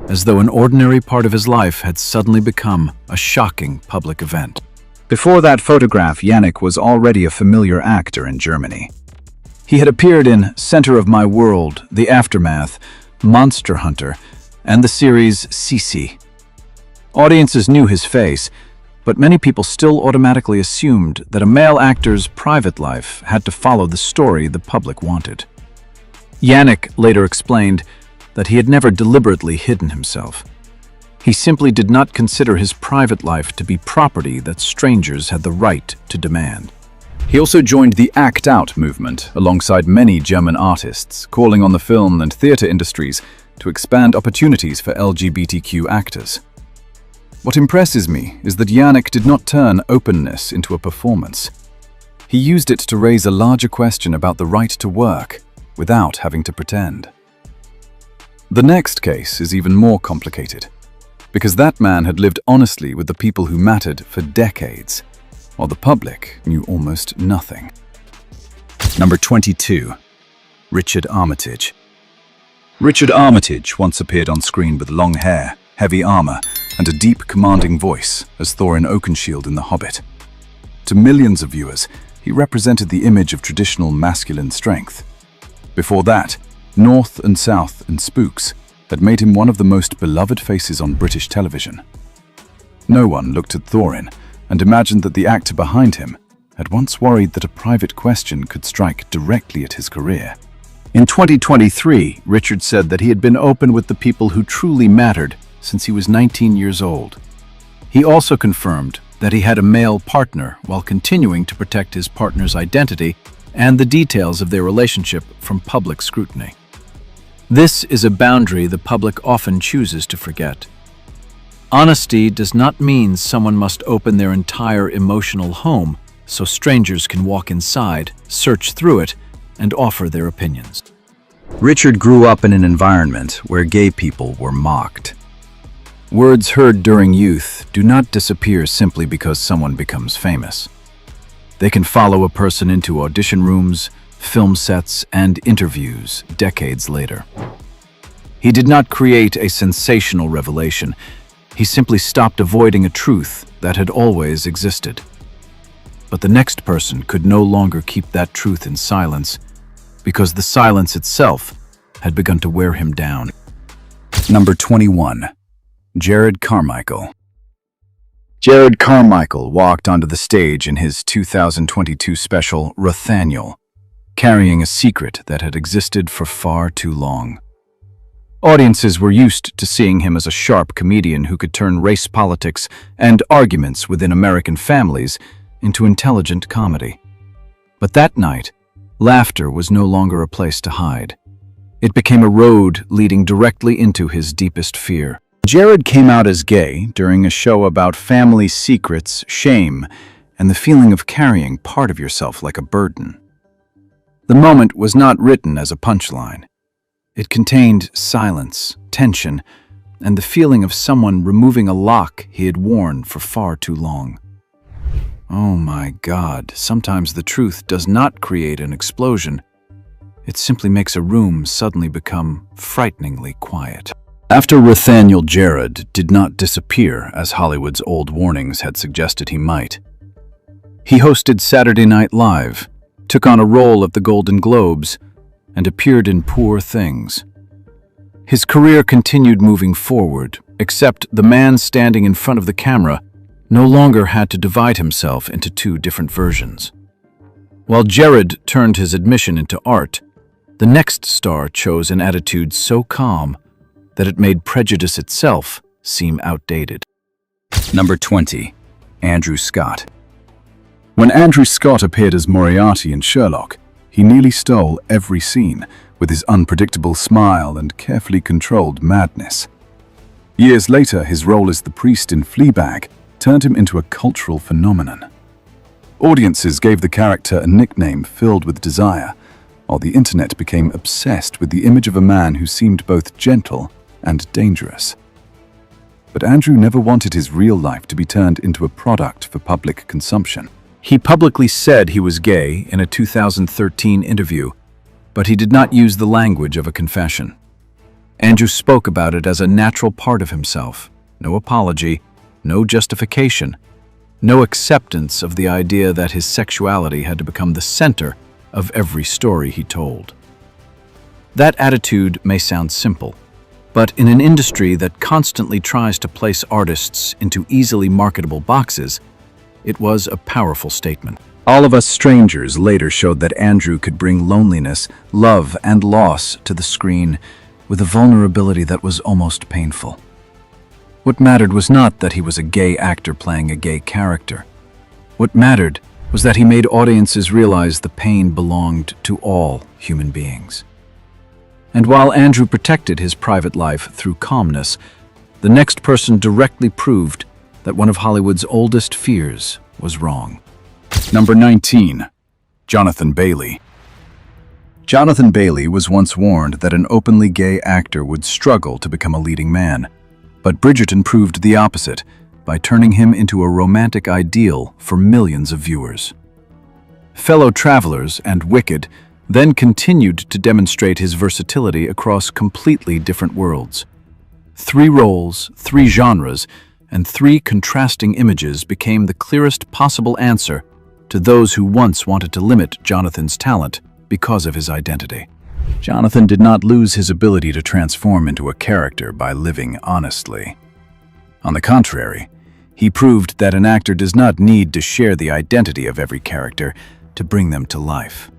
as though an ordinary part of his life had suddenly become a shocking public event. Before that photograph, Yannick was already a familiar actor in Germany. He had appeared in Center of My World, The Aftermath, Monster Hunter, and the series Sisi. Audiences knew his face, but many people still automatically assumed that a male actor's private life had to follow the story the public wanted. Yannick later explained that he had never deliberately hidden himself. He simply did not consider his private life to be property that strangers had the right to demand. He also joined the Act Out movement alongside many German artists, calling on the film and theater industries to expand opportunities for LGBTQ actors. What impresses me is that Yannick did not turn openness into a performance. He used it to raise a larger question about the right to work without having to pretend. The next case is even more complicated, because that man had lived honestly with the people who mattered for decades, while the public knew almost nothing. Number 22. Richard Armitage. Richard Armitage once appeared on screen with long hair, heavy armor, and a deep, commanding voice as Thorin Oakenshield in The Hobbit. To millions of viewers, he represented the image of traditional masculine strength. Before that, North and South and Spooks had made him one of the most beloved faces on British television. No one looked at Thorin and imagined that the actor behind him had once worried that a private question could strike directly at his career. In 2023, Richard said that he had been open with the people who truly mattered since he was 19 years old. He also confirmed that he had a male partner while continuing to protect his partner's identity and the details of their relationship from public scrutiny. This is a boundary the public often chooses to forget. Honesty does not mean someone must open their entire emotional home so strangers can walk inside, search through it, and offer their opinions. Richard grew up in an environment where gay people were mocked. Words heard during youth do not disappear simply because someone becomes famous. They can follow a person into audition rooms, film sets, and interviews decades later. He did not create a sensational revelation. He simply stopped avoiding a truth that had always existed. But the next person could no longer keep that truth in silence because the silence itself had begun to wear him down. Number 21. Jared Carmichael. Jared Carmichael walked onto the stage in his 2022 special, Rothaniel, carrying a secret that had existed for far too long. Audiences were used to seeing him as a sharp comedian who could turn race politics and arguments within American families into intelligent comedy. But that night, laughter was no longer a place to hide. It became a road leading directly into his deepest fear, Jared came out as gay during a show about family secrets, shame, and the feeling of carrying part of yourself like a burden. The moment was not written as a punchline. It contained silence, tension, and the feeling of someone removing a lock he had worn for far too long. Oh my God, sometimes the truth does not create an explosion. It simply makes a room suddenly become frighteningly quiet. After Nathaniel Jared did not disappear as Hollywood's old warnings had suggested he might, he hosted Saturday Night Live, took on a role at the Golden Globes, and appeared in Poor Things. His career continued moving forward, except the man standing in front of the camera no longer had to divide himself into two different versions. While Jared turned his admission into art, the next star chose an attitude so calm that it made prejudice itself seem outdated. Number 20. Andrew Scott. When Andrew Scott appeared as Moriarty in Sherlock, he nearly stole every scene with his unpredictable smile and carefully controlled madness. Years later, his role as the priest in Fleabag turned him into a cultural phenomenon. Audiences gave the character a nickname filled with desire, while the internet became obsessed with the image of a man who seemed both gentle and dangerous. But Andrew never wanted his real life to be turned into a product for public consumption. He publicly said he was gay in a 2013 interview, but he did not use the language of a confession. Andrew spoke about it as a natural part of himself. No apology, no justification, no acceptance of the idea that his sexuality had to become the center of every story he told. That attitude may sound simple, but in an industry that constantly tries to place artists into easily marketable boxes, it was a powerful statement. All of Us Strangers later showed that Andrew could bring loneliness, love, and loss to the screen with a vulnerability that was almost painful. What mattered was not that he was a gay actor playing a gay character. What mattered was that he made audiences realize the pain belonged to all human beings. And while Andrew protected his private life through calmness, the next person directly proved that one of Hollywood's oldest fears was wrong. Number 19. Jonathan Bailey. Jonathan Bailey was once warned that an openly gay actor would struggle to become a leading man, but Bridgerton proved the opposite by turning him into a romantic ideal for millions of viewers. Fellow Travelers and Wicked then continued to demonstrate his versatility across completely different worlds. 3 roles, 3 genres, and 3 contrasting images became the clearest possible answer to those who once wanted to limit Jonathan's talent because of his identity. Jonathan did not lose his ability to transform into a character by living honestly. On the contrary, he proved that an actor does not need to share the identity of every character to bring them to life.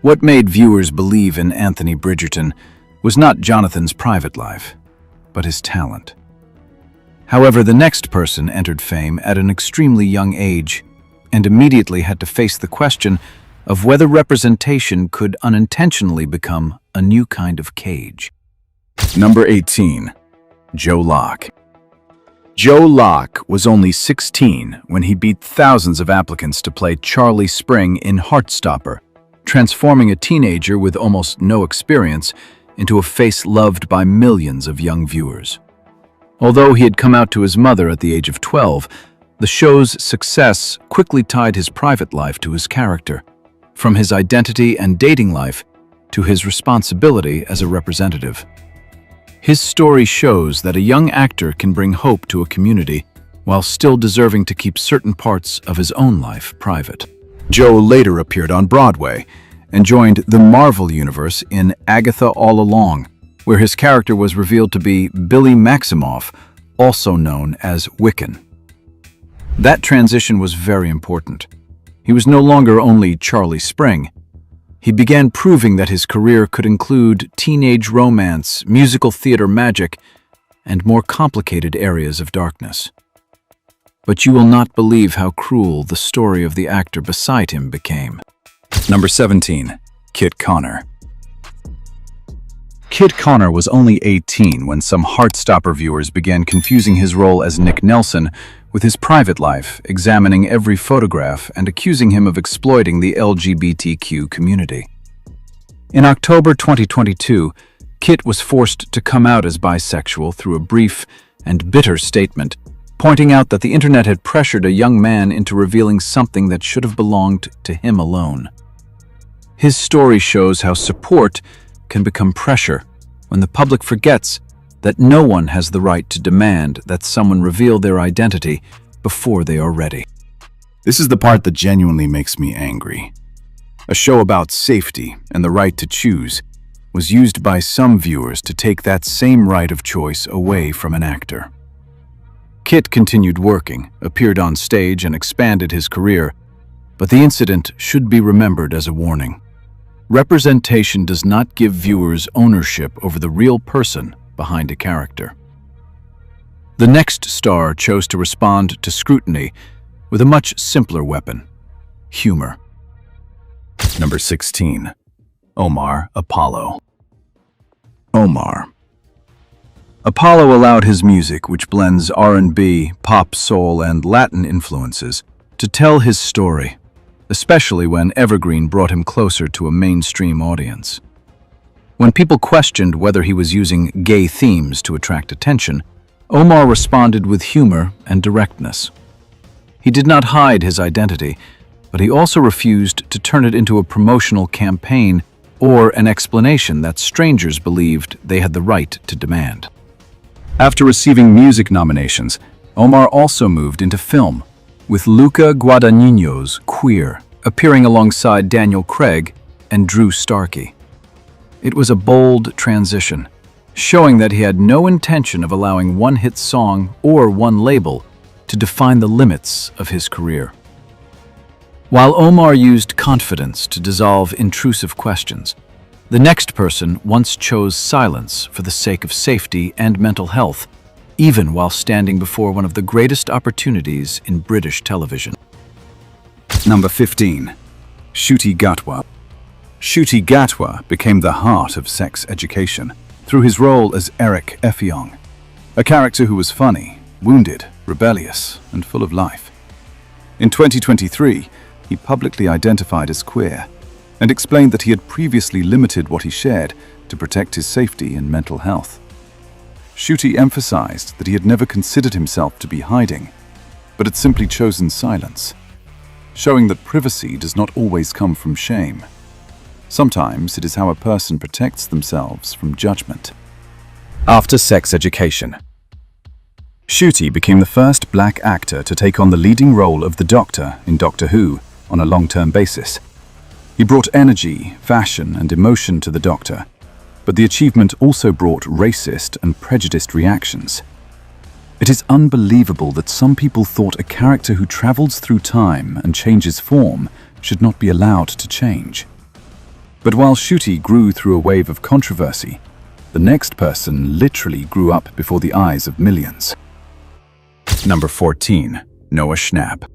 What made viewers believe in Anthony Bridgerton was not Jonathan's private life, but his talent. However, the next person entered fame at an extremely young age and immediately had to face the question of whether representation could unintentionally become a new kind of cage. Number 18. Joe Locke. Joe Locke was only 16 when he beat thousands of applicants to play Charlie Spring in Heartstopper, transforming a teenager with almost no experience into a face loved by millions of young viewers. Although he had come out to his mother at the age of 12, the show's success quickly tied his private life to his character, from his identity and dating life to his responsibility as a representative. His story shows that a young actor can bring hope to a community while still deserving to keep certain parts of his own life private. Joe later appeared on Broadway and joined the Marvel Universe in Agatha All Along, where his character was revealed to be Billy Maximoff, also known as Wiccan. That transition was very important. He was no longer only Charlie Spring. He began proving that his career could include teenage romance, musical theater magic, and more complicated areas of darkness. But you will not believe how cruel the story of the actor beside him became. Number 17. Kit Connor. Kid Connor was only 18 when some Heartstopper viewers began confusing his role as Nick Nelson with his private life, examining every photograph and accusing him of exploiting the LGBTQ community. In October 2022, Kit was forced to come out as bisexual through a brief and bitter statement, pointing out that the internet had pressured a young man into revealing something that should have belonged to him alone. His story shows how support can become pressure when the public forgets that no one has the right to demand that someone reveal their identity before they are ready. This is the part that genuinely makes me angry. A show about safety and the right to choose was used by some viewers to take that same right of choice away from an actor. Kit continued working, appeared on stage, and expanded his career, but the incident should be remembered as a warning. Representation does not give viewers ownership over the real person behind a character. The next star chose to respond to scrutiny with a much simpler weapon: humor. Number 16. Omar Apollo. Omar. Apollo allowed his music, which blends R&B, pop, soul, and Latin influences, to tell his story, especially when Evergreen brought him closer to a mainstream audience. When people questioned whether he was using gay themes to attract attention, Omar responded with humor and directness. He did not hide his identity, but he also refused to turn it into a promotional campaign or an explanation that strangers believed they had the right to demand. After receiving music nominations, Omar also moved into film, with Luca Guadagnino's Queer appearing alongside Daniel Craig and Drew Starkey. It was a bold transition, showing that he had no intention of allowing one hit song or one label to define the limits of his career. While Omar used confidence to dissolve intrusive questions, the next person once chose silence for the sake of safety and mental health, even while standing before one of the greatest opportunities in British television. Number 15. Ncuti Gatwa. Ncuti Gatwa became the heart of sex education through his role as Eric Effiong, a character who was funny, wounded, rebellious, and full of life. In 2023, he publicly identified as queer and explained that he had previously limited what he shared to protect his safety and mental health. Ncuti emphasized that he had never considered himself to be hiding, but had simply chosen silence, showing that privacy does not always come from shame. Sometimes it is how a person protects themselves from judgment. After sex education, Ncuti became the first black actor to take on the leading role of the Doctor in Doctor Who on a long-term basis. He brought energy, fashion, and emotion to the Doctor, but the achievement also brought racist and prejudiced reactions. It is unbelievable that some people thought a character who travels through time and changes form should not be allowed to change. But while Ncuti grew through a wave of controversy, the next person literally grew up before the eyes of millions. Number 14. Noah Schnapp.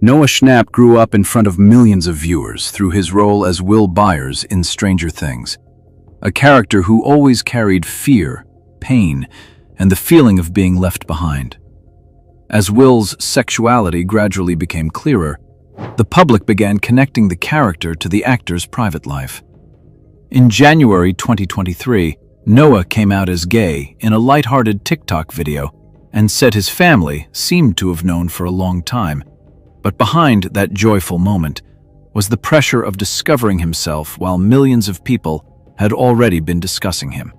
Noah Schnapp grew up in front of millions of viewers through his role as Will Byers in Stranger Things, a character who always carried fear, pain, and the feeling of being left behind. As Will's sexuality gradually became clearer, the public began connecting the character to the actor's private life. In January 2023, Noah came out as gay in a lighthearted TikTok video and said his family seemed to have known for a long time. But behind that joyful moment was the pressure of discovering himself while millions of people had already been discussing him.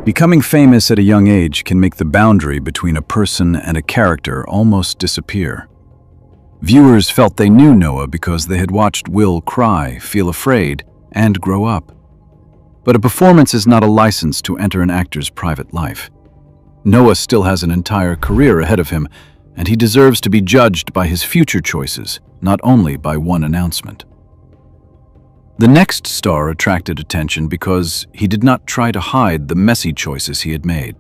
Becoming famous at a young age can make the boundary between a person and a character almost disappear. Viewers felt they knew Noah because they had watched Will cry, feel afraid, and grow up. But a performance is not a license to enter an actor's private life. Noah still has an entire career ahead of him, and he deserves to be judged by his future choices, not only by one announcement. The next star attracted attention because he did not try to hide the messy choices he had made.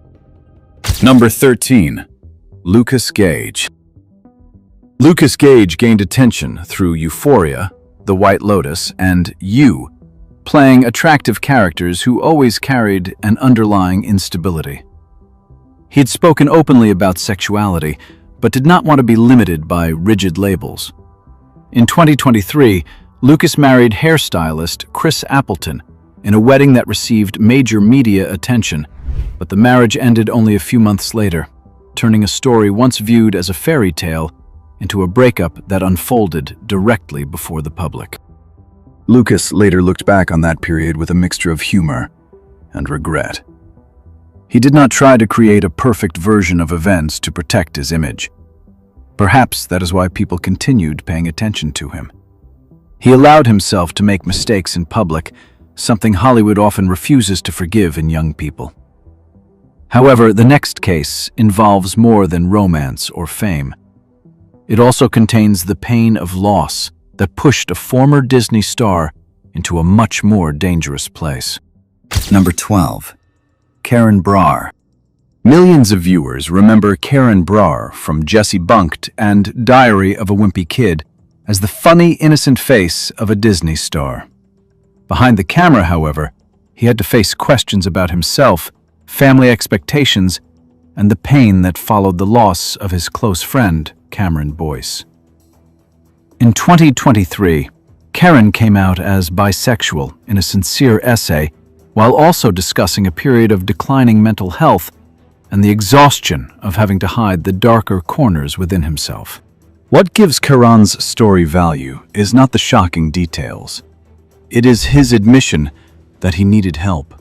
Number 13. Lucas Gage. Lucas Gage gained attention through Euphoria, The White Lotus, and You, playing attractive characters who always carried an underlying instability. He had spoken openly about sexuality, but did not want to be limited by rigid labels. In 2023, Lucas married hairstylist Chris Appleton in a wedding that received major media attention, but the marriage ended only a few months later, turning a story once viewed as a fairy tale into a breakup that unfolded directly before the public. Lucas later looked back on that period with a mixture of humor and regret. He did not try to create a perfect version of events to protect his image. Perhaps that is why people continued paying attention to him. He allowed himself to make mistakes in public, something Hollywood often refuses to forgive in young people. However, the next case involves more than romance or fame. It also contains the pain of loss that pushed a former Disney star into a much more dangerous place. Number 12. Karen Brar. Millions of viewers remember Karen Brar from Jessie Bunked and Diary of a Wimpy Kid as the funny, innocent face of a Disney star. Behind the camera, however, he had to face questions about himself, family expectations, and the pain that followed the loss of his close friend, Cameron Boyce. In 2023, Karen came out as bisexual in a sincere essay, while also discussing a period of declining mental health and the exhaustion of having to hide the darker corners within himself. What gives Karan's story value is not the shocking details. It is his admission that he needed help.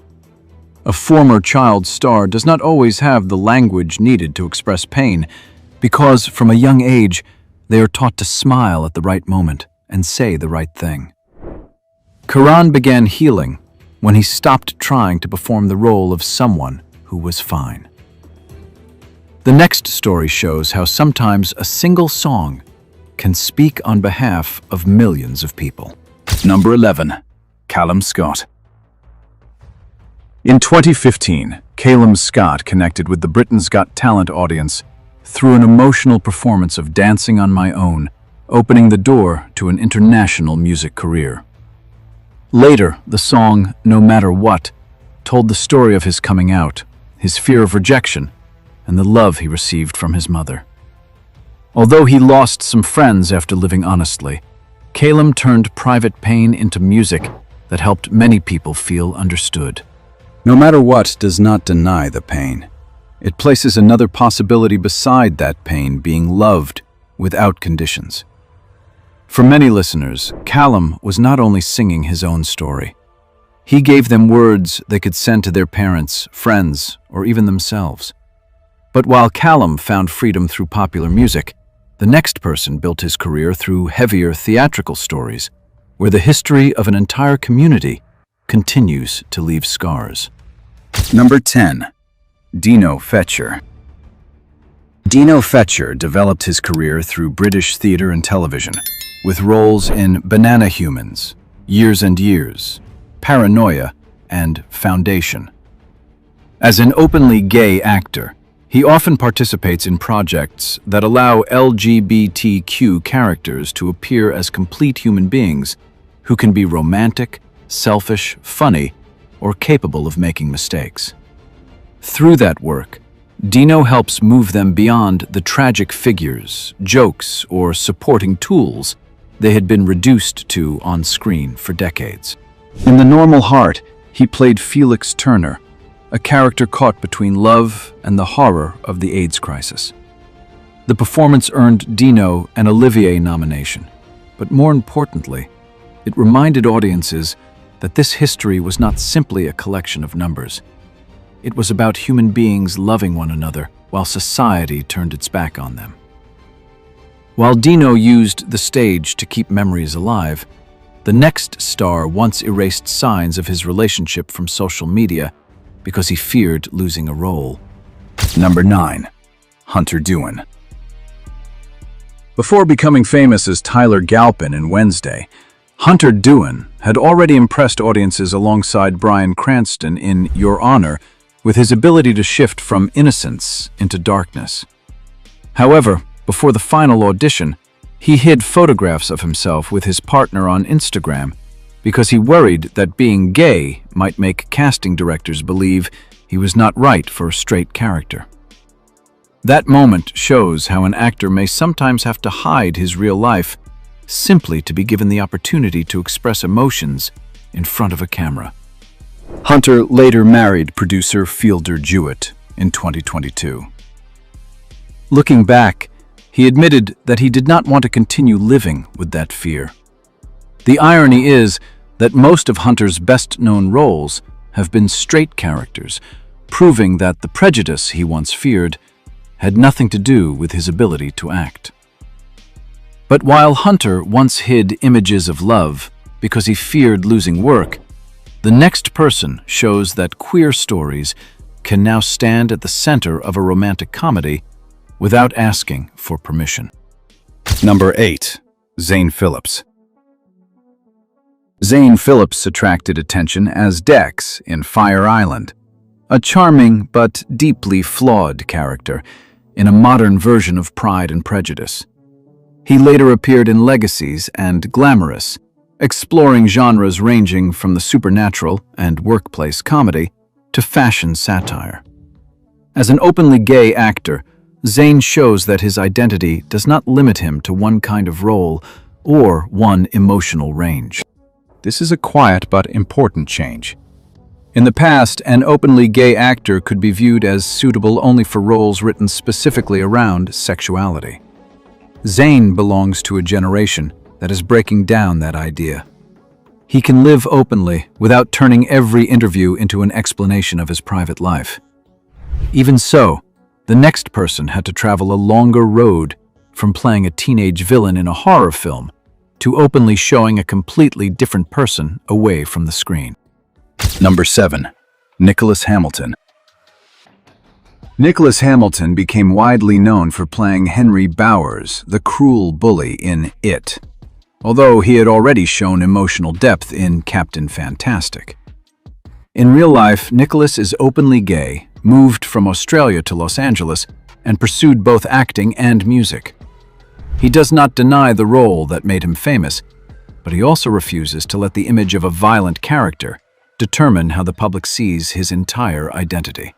A former child star does not always have the language needed to express pain, because from a young age, they are taught to smile at the right moment and say the right thing. Karan began healing when he stopped trying to perform the role of someone who was fine. The next story shows how sometimes a single song can speak on behalf of millions of people. Number 11. Callum Scott. In 2015, Callum Scott connected with the Britain's Got Talent audience through an emotional performance of Dancing on My Own, opening the door to an international music career. Later, the song No Matter What told the story of his coming out, his fear of rejection, and the love he received from his mother. Although he lost some friends after living honestly, Callum turned private pain into music that helped many people feel understood. No Matter What does not deny the pain. It places another possibility beside that pain, being loved without conditions. For many listeners, Callum was not only singing his own story. He gave them words they could send to their parents, friends, or even themselves. But while Callum found freedom through popular music, the next person built his career through heavier theatrical stories, where the history of an entire community continues to leave scars. Number 10. Dino Fetcher. Dino Fetcher developed his career through British theatre and television, with roles in Banana Humans, Years and Years, Paranoia, and Foundation. As an openly gay actor, he often participates in projects that allow LGBTQ characters to appear as complete human beings who can be romantic, selfish, funny, or capable of making mistakes. Through that work, Dino helps move them beyond the tragic figures, jokes, or supporting tools they had been reduced to on screen for decades. In The Normal Heart, he played Felix Turner, a character caught between love and the horror of the AIDS crisis. The performance earned Dino an Olivier nomination, but more importantly, it reminded audiences that this history was not simply a collection of numbers. It was about human beings loving one another while society turned its back on them. While Dino used the stage to keep memories alive, the next star once erased signs of his relationship from social media because he feared losing a role. Number 9. Hunter Dewin. Before becoming famous as Tyler Galpin in Wednesday, Hunter Dewin had already impressed audiences alongside Bryan Cranston in Your Honor with his ability to shift from innocence into darkness. However, before the final audition, he hid photographs of himself with his partner on Instagram, because he worried that being gay might make casting directors believe he was not right for a straight character. That moment shows how an actor may sometimes have to hide his real life simply to be given the opportunity to express emotions in front of a camera. Hunter later married producer Fielder Jewett in 2022. Looking back, he admitted that he did not want to continue living with that fear. The irony is that most of Hunter's best-known roles have been straight characters, proving that the prejudice he once feared had nothing to do with his ability to act. But while Hunter once hid images of love because he feared losing work, the next person shows that queer stories can now stand at the center of a romantic comedy without asking for permission. Number 8. Zane Phillips. Zane Phillips attracted attention as Dex in Fire Island, a charming but deeply flawed character in a modern version of Pride and Prejudice. He later appeared in Legacies and Glamorous, exploring genres ranging from the supernatural and workplace comedy to fashion satire. As an openly gay actor, Zane shows that his identity does not limit him to one kind of role or one emotional range. This is a quiet but important change. In the past, an openly gay actor could be viewed as suitable only for roles written specifically around sexuality. Zane belongs to a generation that is breaking down that idea. He can live openly without turning every interview into an explanation of his private life. Even so, the next person had to travel a longer road from playing a teenage villain in a horror film to openly showing a completely different person away from the screen. Number 7. Nicholas Hamilton. Nicholas Hamilton became widely known for playing Henry Bowers, the cruel bully in It, although he had already shown emotional depth in Captain Fantastic. In real life, Nicholas is openly gay, moved from Australia to Los Angeles, and pursued both acting and music. He does not deny the role that made him famous, but he also refuses to let the image of a violent character determine how the public sees his entire identity.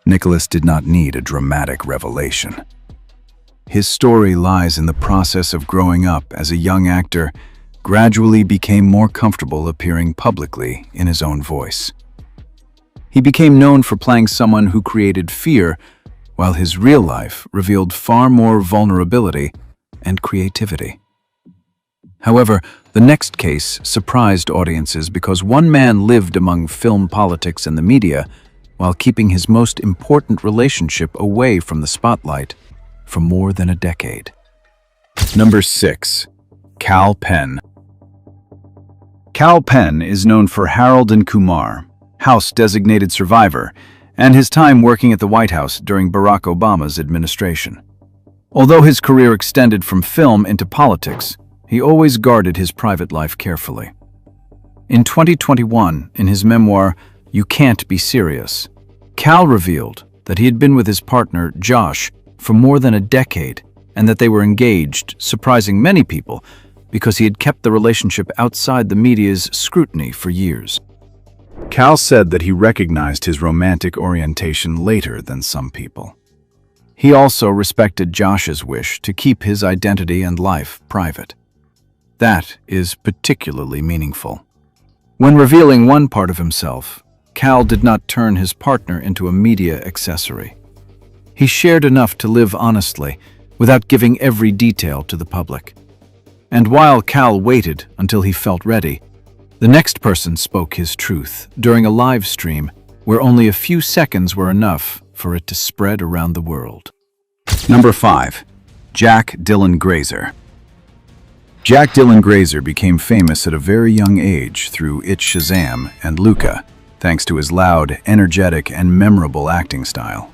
Nicholas did not need a dramatic revelation. His story lies in the process of growing up as a young actor, gradually became more comfortable appearing publicly in his own voice. He became known for playing someone who created fear, while his real life revealed far more vulnerability and creativity. However, the next case surprised audiences because one man lived among film politics and the media while keeping his most important relationship away from the spotlight for more than a decade. Number 6. Kal Penn. Kal Penn is known for Harold and Kumar, House Designated Survivor, and his time working at the White House during Barack Obama's administration. Although his career extended from film into politics, he always guarded his private life carefully. In 2021, in his memoir, You Can't Be Serious, Kal revealed that he had been with his partner, Josh, for more than a decade and that they were engaged, surprising many people because he had kept the relationship outside the media's scrutiny for years. Kal said that he recognized his romantic orientation later than some people. He also respected Josh's wish to keep his identity and life private. That is particularly meaningful. When revealing one part of himself, Kal did not turn his partner into a media accessory. He shared enough to live honestly, without giving every detail to the public. And while Kal waited until he felt ready, the next person spoke his truth during a live stream where only a few seconds were enough for it to spread around the world. Number 5. Jack Dylan Grazer. Jack Dylan Grazer became famous at a very young age through It Shazam and Luca, thanks to his loud, energetic, and memorable acting style.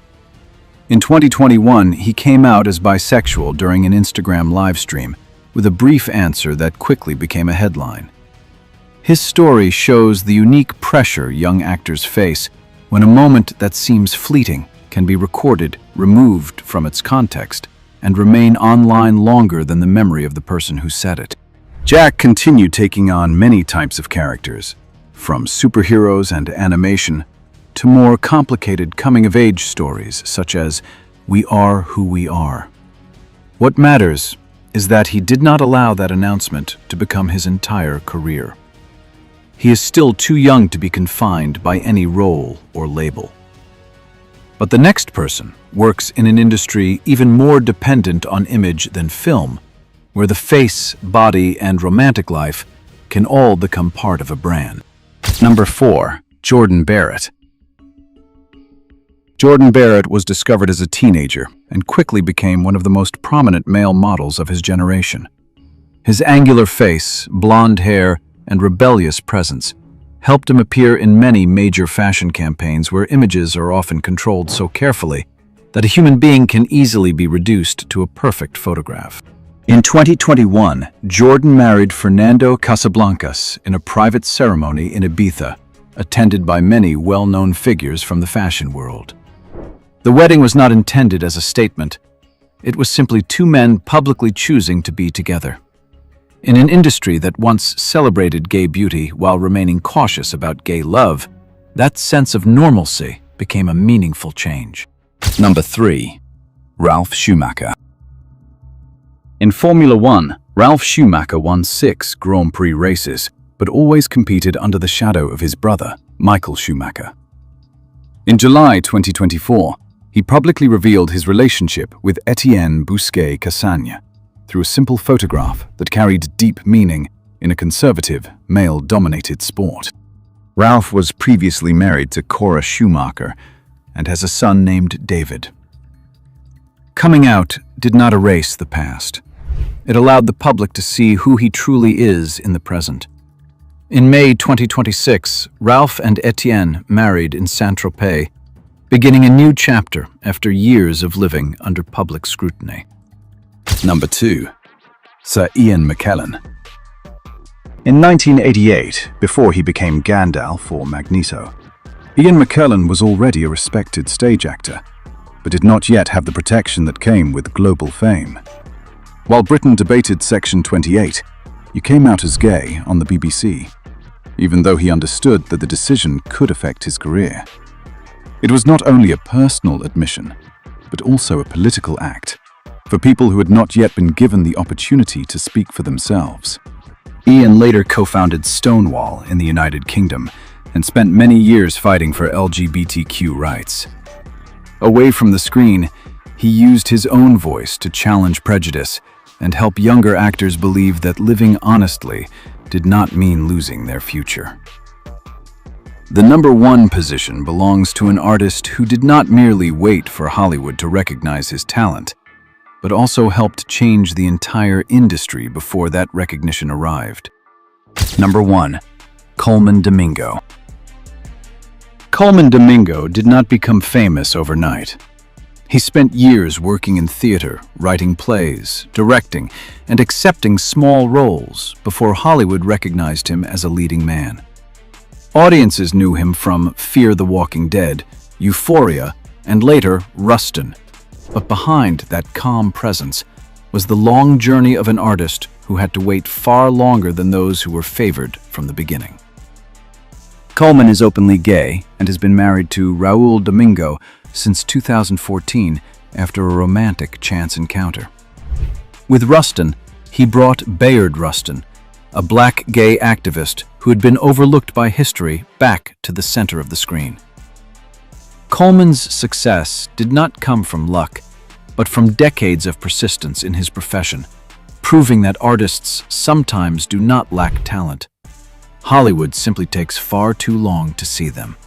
In 2021, he came out as bisexual during an Instagram livestream with a brief answer that quickly became a headline. His story shows the unique pressure young actors face when a moment that seems fleeting can be recorded, removed from its context, and remain online longer than the memory of the person who said it. Jack continued taking on many types of characters, from superheroes and animation to more complicated coming-of-age stories such as We Are Who We Are. What matters is that he did not allow that announcement to become his entire career. He is still too young to be confined by any role or label. But the next person works in an industry even more dependent on image than film, where the face, body, and romantic life can all become part of a brand. Number 4. Jordan Barrett. Jordan Barrett was discovered as a teenager and quickly became one of the most prominent male models of his generation. His angular face, blonde hair, and rebellious presence helped him appear in many major fashion campaigns where images are often controlled so carefully that a human being can easily be reduced to a perfect photograph. In 2021, Jordan married Fernando Casablancas in a private ceremony in Ibiza, attended by many well-known figures from the fashion world. The wedding was not intended as a statement. It was simply two men publicly choosing to be together. In an industry that once celebrated gay beauty while remaining cautious about gay love, that sense of normalcy became a meaningful change. Number 3. Ralf Schumacher. In Formula One, Ralf Schumacher won 6 Grand Prix races, but always competed under the shadow of his brother, Michael Schumacher. In July 2024, he publicly revealed his relationship with Etienne Bousquet-Cassagne through a simple photograph that carried deep meaning in a conservative, male-dominated sport. Ralf was previously married to Cora Schumacher and has a son named David. Coming out did not erase the past. It allowed the public to see who he truly is in the present. In May 2026, Ralf and Etienne married in Saint-Tropez, beginning a new chapter after years of living under public scrutiny. Number 2. Sir Ian McKellen. In 1988, before he became Gandalf or Magneto, Ian McKellen was already a respected stage actor, but did not yet have the protection that came with global fame. While Britain debated Section 28, he came out as gay on the BBC, even though he understood that the decision could affect his career. It was not only a personal admission, but also a political act for people who had not yet been given the opportunity to speak for themselves. Ian later co-founded Stonewall in the United Kingdom and spent many years fighting for LGBTQ rights. Away from the screen, he used his own voice to challenge prejudice and help younger actors believe that living honestly did not mean losing their future. The number 1 position belongs to an artist who did not merely wait for Hollywood to recognize his talent, but also helped change the entire industry before that recognition arrived. Number 1. Colman Domingo. Colman Domingo did not become famous overnight. He spent years working in theater, writing plays, directing, and accepting small roles before Hollywood recognized him as a leading man. Audiences knew him from Fear the Walking Dead, Euphoria, and later Rustin. But behind that calm presence was the long journey of an artist who had to wait far longer than those who were favored from the beginning. Colman is openly gay and has been married to Raul Domingo since 2014 after a romantic chance encounter. With Rustin, he brought Bayard Rustin, a black gay activist who had been overlooked by history, back to the center of the screen. Colman's success did not come from luck, but from decades of persistence in his profession, proving that artists sometimes do not lack talent. Hollywood simply takes far too long to see them.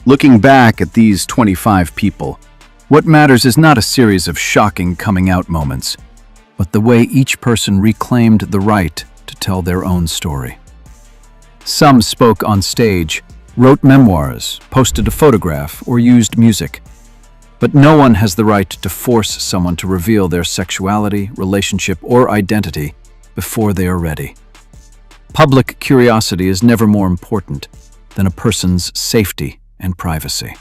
Looking back at these 25 people, what matters is not a series of shocking coming-out moments, but the way each person reclaimed the right to tell their own story. Some spoke on stage, wrote memoirs, posted a photograph, or used music. But no one has the right to force someone to reveal their sexuality, relationship, or identity before they are ready. Public curiosity is never more important than a person's safety and privacy.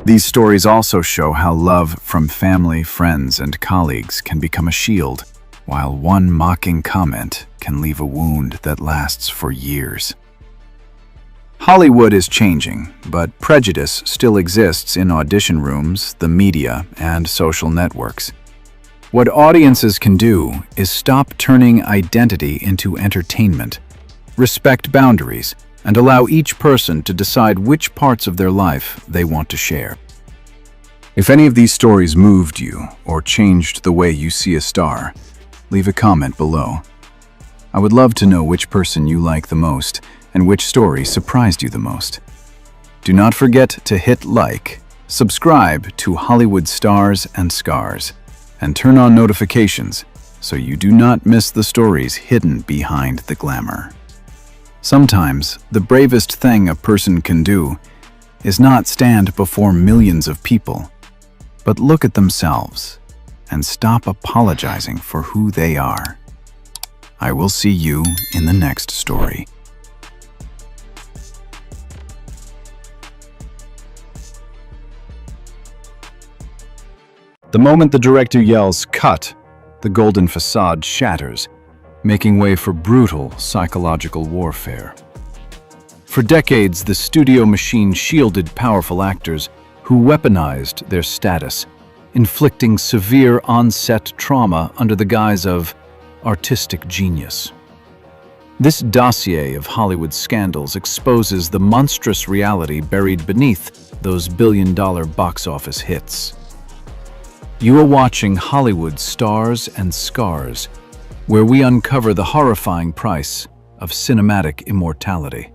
These stories also show how love from family, friends, and colleagues can become a shield, while one mocking comment can leave a wound that lasts for years. Hollywood is changing, but prejudice still exists in audition rooms, the media, and social networks. What audiences can do is stop turning identity into entertainment, respect boundaries, and allow each person to decide which parts of their life they want to share. If any of these stories moved you or changed the way you see a star, leave a comment below. I would love to know which person you like the most and which story surprised you the most. Do not forget to hit like, subscribe to Hollywood Stars and Scars, and turn on notifications so you do not miss the stories hidden behind the glamour. Sometimes, the bravest thing a person can do is not stand before millions of people, but look at themselves and stop apologizing for who they are. I will see you in the next story. The moment the director yells, "Cut," the golden facade shatters, making way for brutal psychological warfare. For decades, the studio machine shielded powerful actors who weaponized their status, inflicting severe on-set trauma under the guise of artistic genius. This dossier of Hollywood scandals exposes the monstrous reality buried beneath those billion-dollar box office hits. You are watching Hollywood Stars and Scars, where we uncover the horrifying price of cinematic immortality.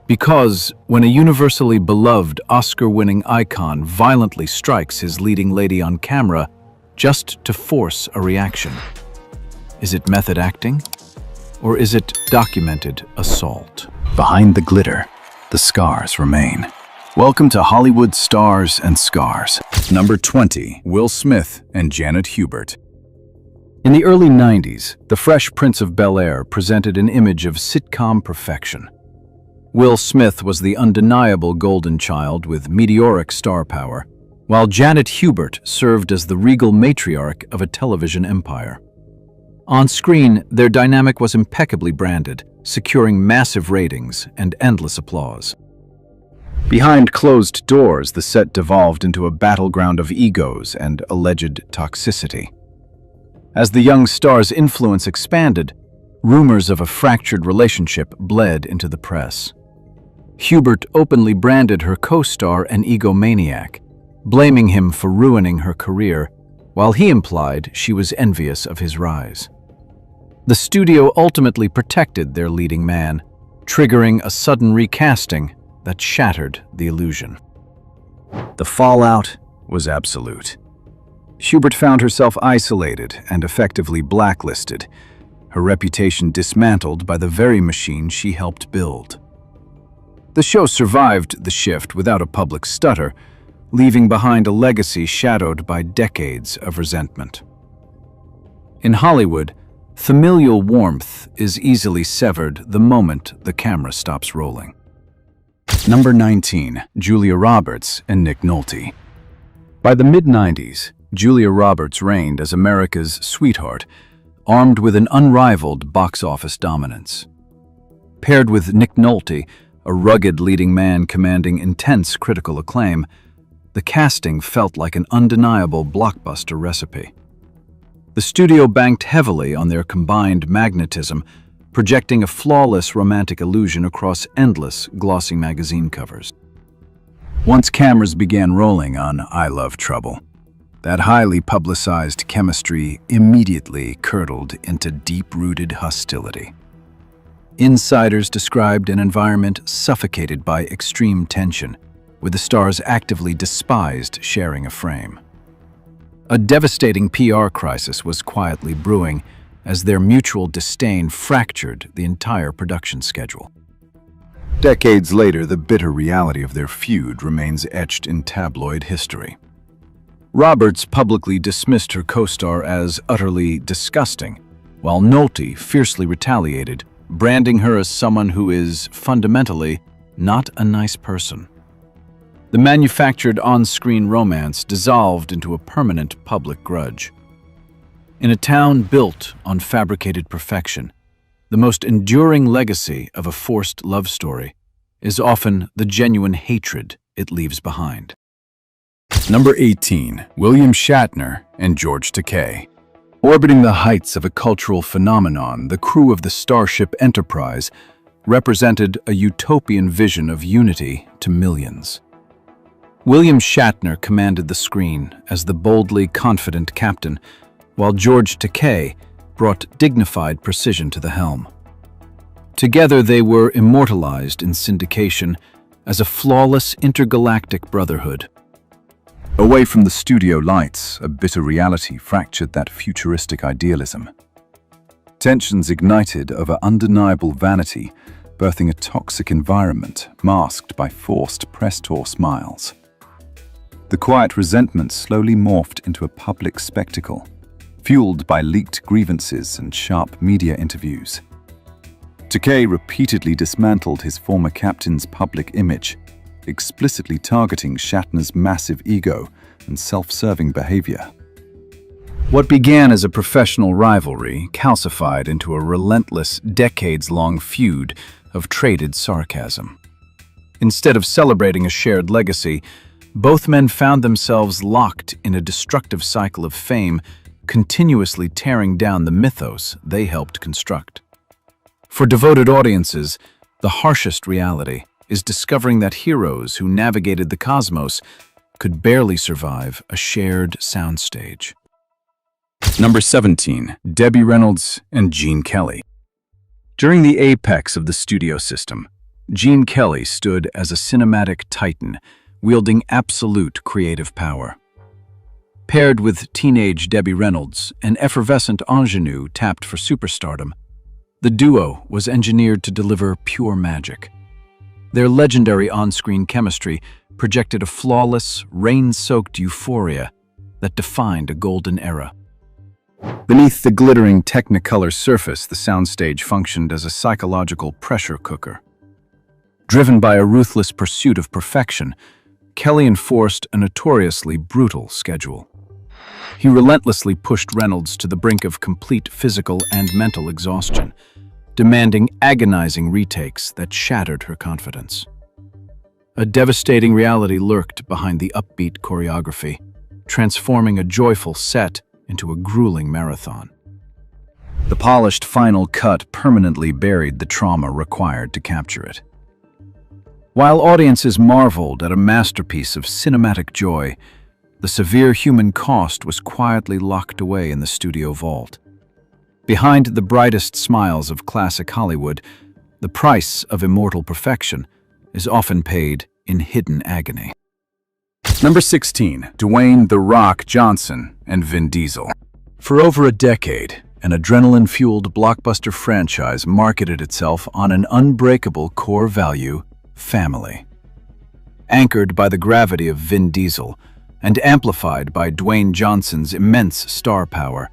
Because when a universally beloved Oscar-winning icon violently strikes his leading lady on camera just to force a reaction, is it method acting? Or is it documented assault? Behind the glitter, the scars remain. Welcome to Hollywood Stars and Scars. Number 20, Will Smith and Janet Hubert. In the early 90s, The Fresh Prince of Bel-Air presented an image of sitcom perfection. Will Smith was the undeniable golden child with meteoric star power, while Janet Hubert served as the regal matriarch of a television empire. On screen, their dynamic was impeccably branded, securing massive ratings and endless applause. Behind closed doors, the set devolved into a battleground of egos and alleged toxicity. As the young star's influence expanded, rumors of a fractured relationship bled into the press. Hubert openly branded her co-star an egomaniac, blaming him for ruining her career, while he implied she was envious of his rise. The studio ultimately protected their leading man, triggering a sudden recasting that shattered the illusion. The fallout was absolute. Hubert found herself isolated and effectively blacklisted, her reputation dismantled by the very machine she helped build. The show survived the shift without a public stutter, leaving behind a legacy shadowed by decades of resentment. In Hollywood, familial warmth is easily severed the moment the camera stops rolling. Number 19, Julia Roberts and Nick Nolte. By the mid-90s, Julia Roberts reigned as America's sweetheart, armed with an unrivaled box office dominance. Paired with Nick Nolte, a rugged leading man commanding intense critical acclaim, the casting felt like an undeniable blockbuster recipe. The studio banked heavily on their combined magnetism, projecting a flawless romantic illusion across endless glossy magazine covers. Once cameras began rolling on I Love Trouble, that highly publicized chemistry immediately curdled into deep-rooted hostility. Insiders described an environment suffocated by extreme tension, with the stars actively despised sharing a frame. A devastating PR crisis was quietly brewing as their mutual disdain fractured the entire production schedule. Decades later, the bitter reality of their feud remains etched in tabloid history. Roberts publicly dismissed her co-star as utterly disgusting, while Nolte fiercely retaliated, branding her as someone who is, fundamentally, not a nice person. The manufactured on-screen romance dissolved into a permanent public grudge. In a town built on fabricated perfection, The most enduring legacy of a forced love story is often the genuine hatred it leaves behind. Number 18. William Shatner and George Takei. Orbiting the heights of a cultural phenomenon, the crew of the Starship Enterprise represented a utopian vision of unity to millions. William Shatner commanded the screen as the boldly confident captain, while George Takei brought dignified precision to the helm. Together they were immortalized in syndication as a flawless intergalactic brotherhood. Away from the studio lights, a bitter reality fractured that futuristic idealism. Tensions ignited over undeniable vanity, birthing a toxic environment masked by forced press tour smiles. The quiet resentment slowly morphed into a public spectacle, fueled by leaked grievances and sharp media interviews. Takei repeatedly dismantled his former captain's public image, explicitly targeting Shatner's massive ego and self-serving behavior. What began as a professional rivalry calcified into a relentless, decades-long feud of traded sarcasm. Instead of celebrating a shared legacy, both men found themselves locked in a destructive cycle of fame, continuously tearing down the mythos they helped construct. For devoted audiences, the harshest reality is discovering that heroes who navigated the cosmos could barely survive a shared soundstage. Number 17. Debbie Reynolds and Gene Kelly. During the apex of the studio system, Gene Kelly stood as a cinematic titan, wielding absolute creative power. Paired with teenage Debbie Reynolds, an effervescent ingenue tapped for superstardom, the duo was engineered to deliver pure magic. Their legendary on-screen chemistry projected a flawless, rain-soaked euphoria that defined a golden era. Beneath the glittering Technicolor surface, the soundstage functioned as a psychological pressure cooker. Driven by a ruthless pursuit of perfection, Kelly enforced a notoriously brutal schedule. He relentlessly pushed Reynolds to the brink of complete physical and mental exhaustion, demanding agonizing retakes that shattered her confidence. A devastating reality lurked behind the upbeat choreography, transforming a joyful set into a grueling marathon. The polished final cut permanently buried the trauma required to capture it. While audiences marveled at a masterpiece of cinematic joy, the severe human cost was quietly locked away in the studio vault. Behind the brightest smiles of classic Hollywood, the price of immortal perfection is often paid in hidden agony. Number 16. Dwayne "The Rock" Johnson and Vin Diesel. For over a decade, an adrenaline-fueled blockbuster franchise marketed itself on an unbreakable core value: family. Anchored by the gravity of Vin Diesel and amplified by Dwayne Johnson's immense star power,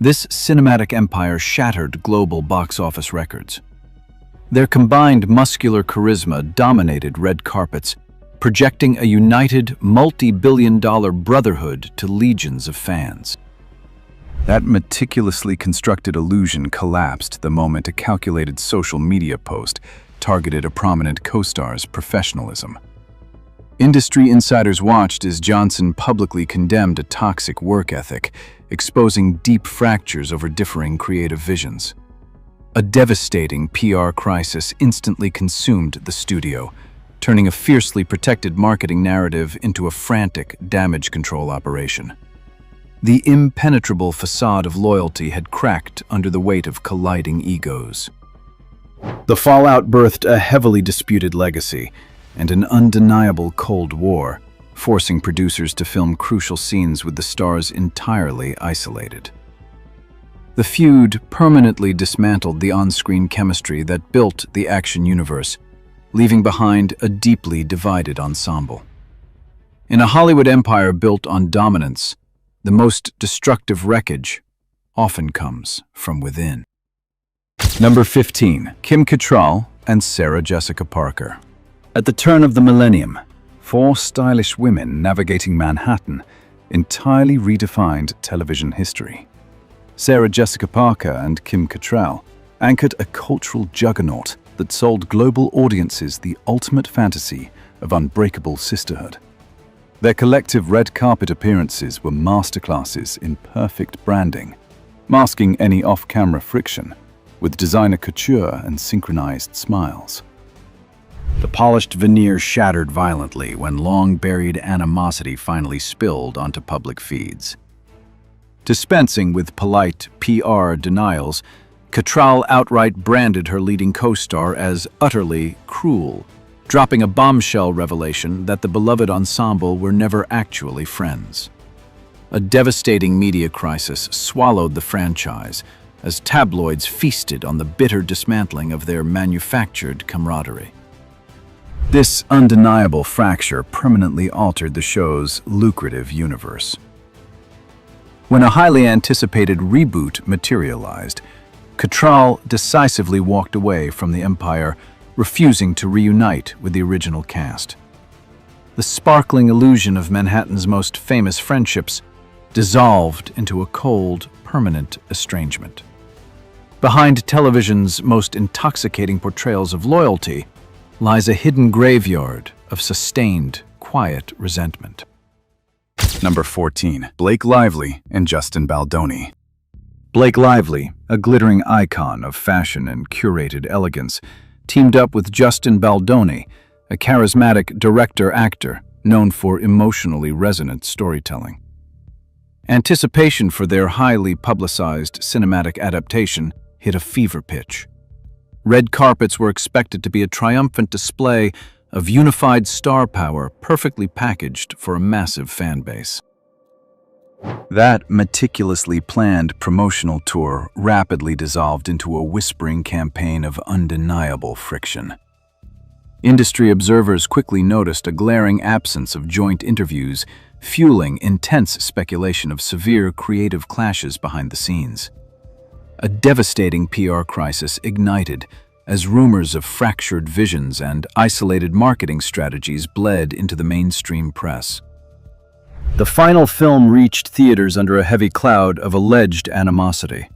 this cinematic empire shattered global box office records. Their combined muscular charisma dominated red carpets, projecting a united, multi-billion-dollar brotherhood to legions of fans. That meticulously constructed illusion collapsed the moment a calculated social media post targeted a prominent co-star's professionalism. Industry insiders watched as Johnson publicly condemned a toxic work ethic, exposing deep fractures over differing creative visions. A devastating PR crisis instantly consumed the studio, turning a fiercely protected marketing narrative into a frantic damage control operation. The impenetrable facade of loyalty had cracked under the weight of colliding egos. The fallout birthed a heavily disputed legacy and an undeniable Cold War, forcing producers to film crucial scenes with the stars entirely isolated. The feud permanently dismantled the on-screen chemistry that built the action universe, leaving behind a deeply divided ensemble. In a Hollywood empire built on dominance, the most destructive wreckage often comes from within. Number 15. Kim Cattrall and Sarah Jessica Parker. At the turn of the millennium, four stylish women navigating Manhattan entirely redefined television history. Sarah Jessica Parker and Kim Cattrall anchored a cultural juggernaut that sold global audiences the ultimate fantasy of unbreakable sisterhood. Their collective red carpet appearances were masterclasses in perfect branding, masking any off-camera friction with designer couture and synchronized smiles. The polished veneer shattered violently when long-buried animosity finally spilled onto public feeds. Dispensing with polite PR denials, Cattrall outright branded her leading co-star as utterly cruel, dropping a bombshell revelation that the beloved ensemble were never actually friends. A devastating media crisis swallowed the franchise as tabloids feasted on the bitter dismantling of their manufactured camaraderie. This undeniable fracture permanently altered the show's lucrative universe. When a highly anticipated reboot materialized, Cattrall decisively walked away from the empire, refusing to reunite with the original cast. The sparkling illusion of Manhattan's most famous friendships dissolved into a cold, permanent estrangement. Behind television's most intoxicating portrayals of loyalty lies a hidden graveyard of sustained, quiet resentment. Number 14. Blake Lively and Justin Baldoni. Blake Lively, a glittering icon of fashion and curated elegance, teamed up with Justin Baldoni, a charismatic director-actor known for emotionally resonant storytelling. Anticipation for their highly publicized cinematic adaptation hit a fever pitch. Red carpets were expected to be a triumphant display of unified star power perfectly packaged for a massive fan base. That meticulously planned promotional tour rapidly dissolved into a whispering campaign of undeniable friction. Industry observers quickly noticed a glaring absence of joint interviews, fueling intense speculation of severe creative clashes behind the scenes. A devastating PR crisis ignited as rumors of fractured visions and isolated marketing strategies bled into the mainstream press. The final film reached theaters under a heavy cloud of alleged animosity.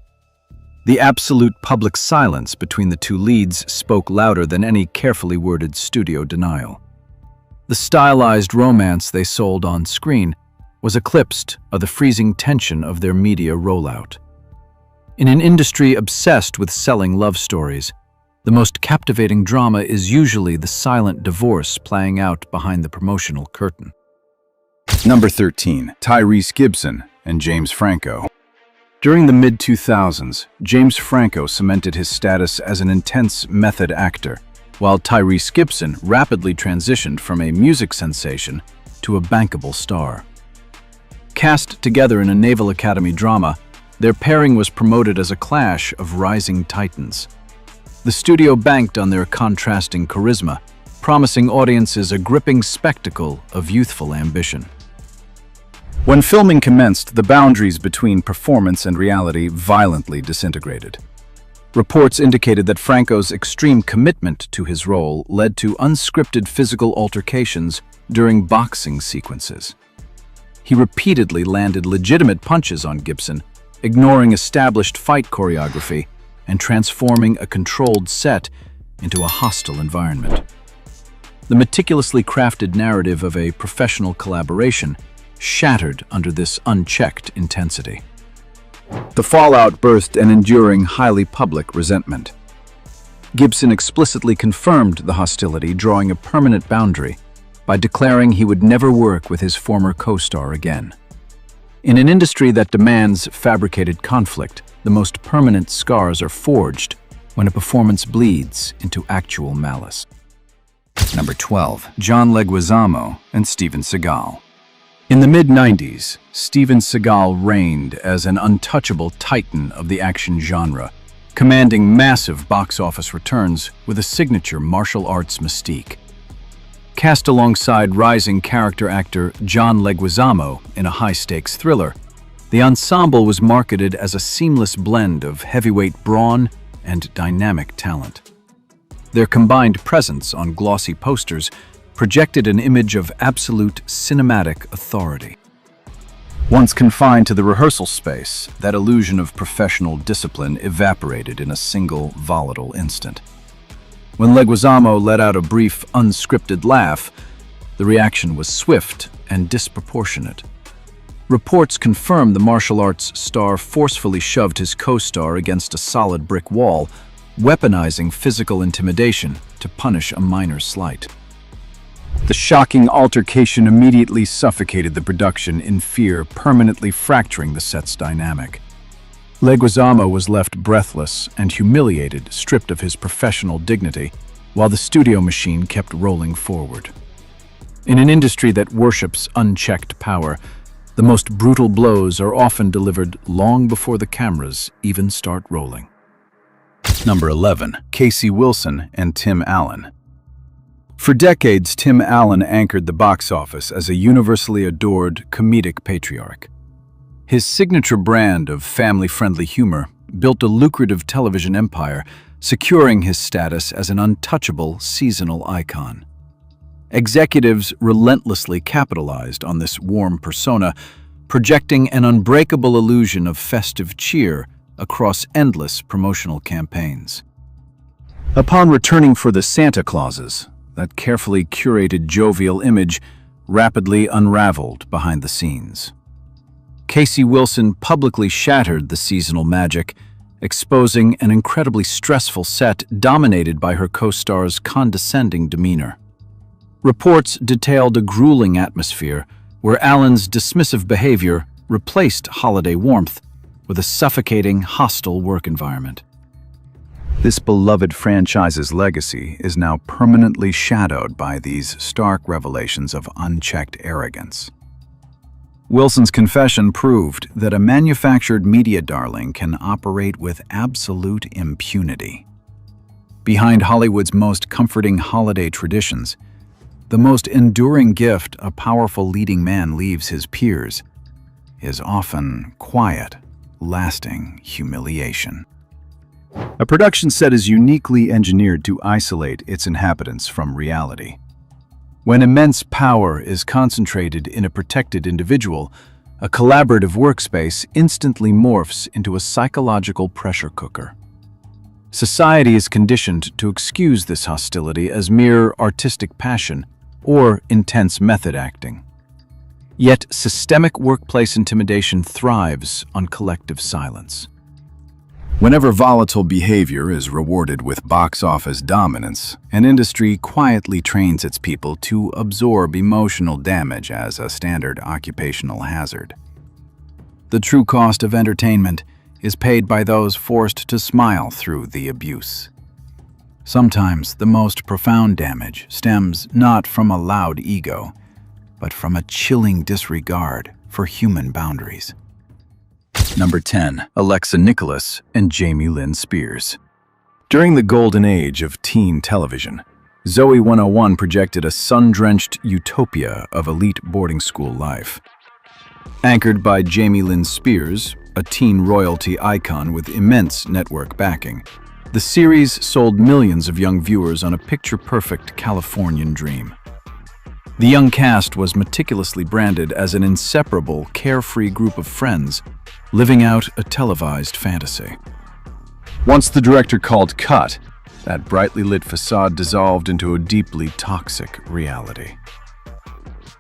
The absolute public silence between the two leads spoke louder than any carefully worded studio denial. The stylized romance they sold on screen was eclipsed by the freezing tension of their media rollout. In an industry obsessed with selling love stories, the most captivating drama is usually the silent divorce playing out behind the promotional curtain. Number 13. Tyrese Gibson and James Franco. During the mid-2000s, James Franco cemented his status as an intense method actor, while Tyrese Gibson rapidly transitioned from a music sensation to a bankable star. Cast together in a Naval Academy drama, their pairing was promoted as a clash of rising titans. The studio banked on their contrasting charisma, promising audiences a gripping spectacle of youthful ambition. When filming commenced, the boundaries between performance and reality violently disintegrated. Reports indicated that Franco's extreme commitment to his role led to unscripted physical altercations during boxing sequences. He repeatedly landed legitimate punches on Gibson, ignoring established fight choreography and transforming a controlled set into a hostile environment. The meticulously crafted narrative of a professional collaboration shattered under this unchecked intensity. The fallout birthed an enduring, highly public resentment. Gibson explicitly confirmed the hostility, drawing a permanent boundary by declaring he would never work with his former co-star again. In an industry that demands fabricated conflict, the most permanent scars are forged when a performance bleeds into actual malice. Number 12. John Leguizamo and Steven Seagal. In the mid-90s, Steven Seagal reigned as an untouchable titan of the action genre, commanding massive box office returns with a signature martial arts mystique. Cast alongside rising character actor John Leguizamo in a high-stakes thriller, the ensemble was marketed as a seamless blend of heavyweight brawn and dynamic talent. Their combined presence on glossy posters projected an image of absolute cinematic authority. Once confined to the rehearsal space, that illusion of professional discipline evaporated in a single volatile instant. When Leguizamo let out a brief, unscripted laugh, the reaction was swift and disproportionate. Reports confirmed the martial arts star forcefully shoved his co-star against a solid brick wall, weaponizing physical intimidation to punish a minor slight. The shocking altercation immediately suffocated the production in fear, permanently fracturing the set's dynamic. Leguizamo was left breathless and humiliated, stripped of his professional dignity, while the studio machine kept rolling forward. In an industry that worships unchecked power, the most brutal blows are often delivered long before the cameras even start rolling. Number 11. Casey Wilson and Tim Allen. For decades, Tim Allen anchored the box office as a universally adored comedic patriarch. His signature brand of family-friendly humor built a lucrative television empire, securing his status as an untouchable seasonal icon. Executives relentlessly capitalized on this warm persona, projecting an unbreakable illusion of festive cheer across endless promotional campaigns. Upon returning for the Santa Clauses, that carefully curated jovial image rapidly unraveled behind the scenes. Casey Wilson publicly shattered the seasonal magic, exposing an incredibly stressful set dominated by her co-star's condescending demeanor. Reports detailed a grueling atmosphere where Allen's dismissive behavior replaced holiday warmth with a suffocating, hostile work environment. This beloved franchise's legacy is now permanently shadowed by these stark revelations of unchecked arrogance. Wilson's confession proved that a manufactured media darling can operate with absolute impunity. Behind Hollywood's most comforting holiday traditions, the most enduring gift a powerful leading man leaves his peers is often quiet, lasting humiliation. A production set is uniquely engineered to isolate its inhabitants from reality. When immense power is concentrated in a protected individual, a collaborative workspace instantly morphs into a psychological pressure cooker. Society is conditioned to excuse this hostility as mere artistic passion or intense method acting. Yet systemic workplace intimidation thrives on collective silence. Whenever volatile behavior is rewarded with box office dominance, an industry quietly trains its people to absorb emotional damage as a standard occupational hazard. The true cost of entertainment is paid by those forced to smile through the abuse. Sometimes the most profound damage stems not from a loud ego, but from a chilling disregard for human boundaries. Number 10. Alexa Nicholas and Jamie Lynn Spears. During the golden age of teen television, Zooey 101 projected a sun-drenched utopia of elite boarding school life. Anchored by Jamie Lynn Spears, a teen royalty icon with immense network backing, the series sold millions of young viewers on a picture-perfect Californian dream. The young cast was meticulously branded as an inseparable, carefree group of friends living out a televised fantasy. Once the director called cut, that brightly lit facade dissolved into a deeply toxic reality.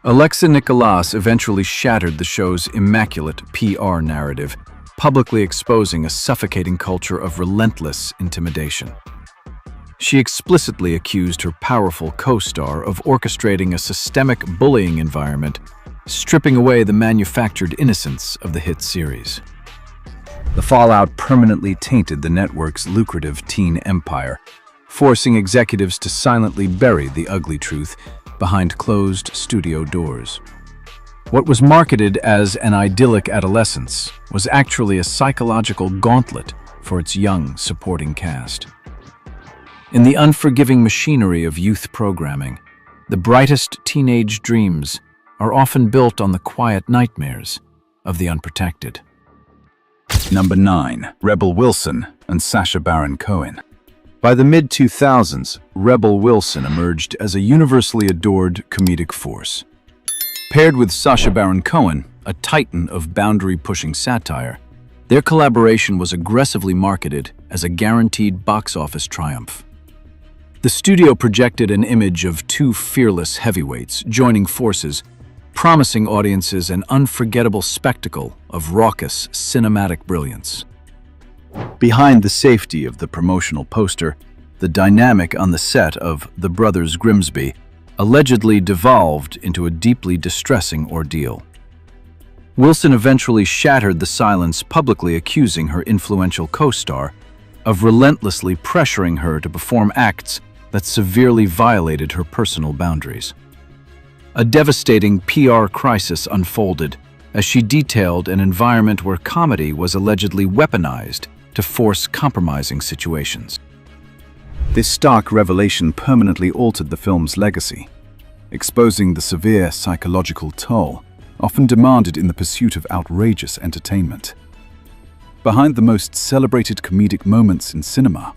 Alexa Nicholas eventually shattered the show's immaculate PR narrative, publicly exposing a suffocating culture of relentless intimidation. She explicitly accused her powerful co-star of orchestrating a systemic bullying environment, stripping away the manufactured innocence of the hit series. The fallout permanently tainted the network's lucrative teen empire, forcing executives to silently bury the ugly truth behind closed studio doors. What was marketed as an idyllic adolescence was actually a psychological gauntlet for its young supporting cast. In the unforgiving machinery of youth programming, the brightest teenage dreams are often built on the quiet nightmares of the unprotected. Number 9. Rebel Wilson and Sacha Baron Cohen. By the mid-2000s, Rebel Wilson emerged as a universally adored comedic force. Paired with Sacha Baron Cohen, a titan of boundary-pushing satire, their collaboration was aggressively marketed as a guaranteed box office triumph. The studio projected an image of two fearless heavyweights joining forces, promising audiences an unforgettable spectacle of raucous cinematic brilliance. Behind the safety of the promotional poster, the dynamic on the set of The Brothers Grimsby allegedly devolved into a deeply distressing ordeal. Wilson eventually shattered the silence, publicly accusing her influential co-star of relentlessly pressuring her to perform acts that severely violated her personal boundaries. A devastating PR crisis unfolded as she detailed an environment where comedy was allegedly weaponized to force compromising situations. This stark revelation permanently altered the film's legacy, exposing the severe psychological toll often demanded in the pursuit of outrageous entertainment. Behind the most celebrated comedic moments in cinema,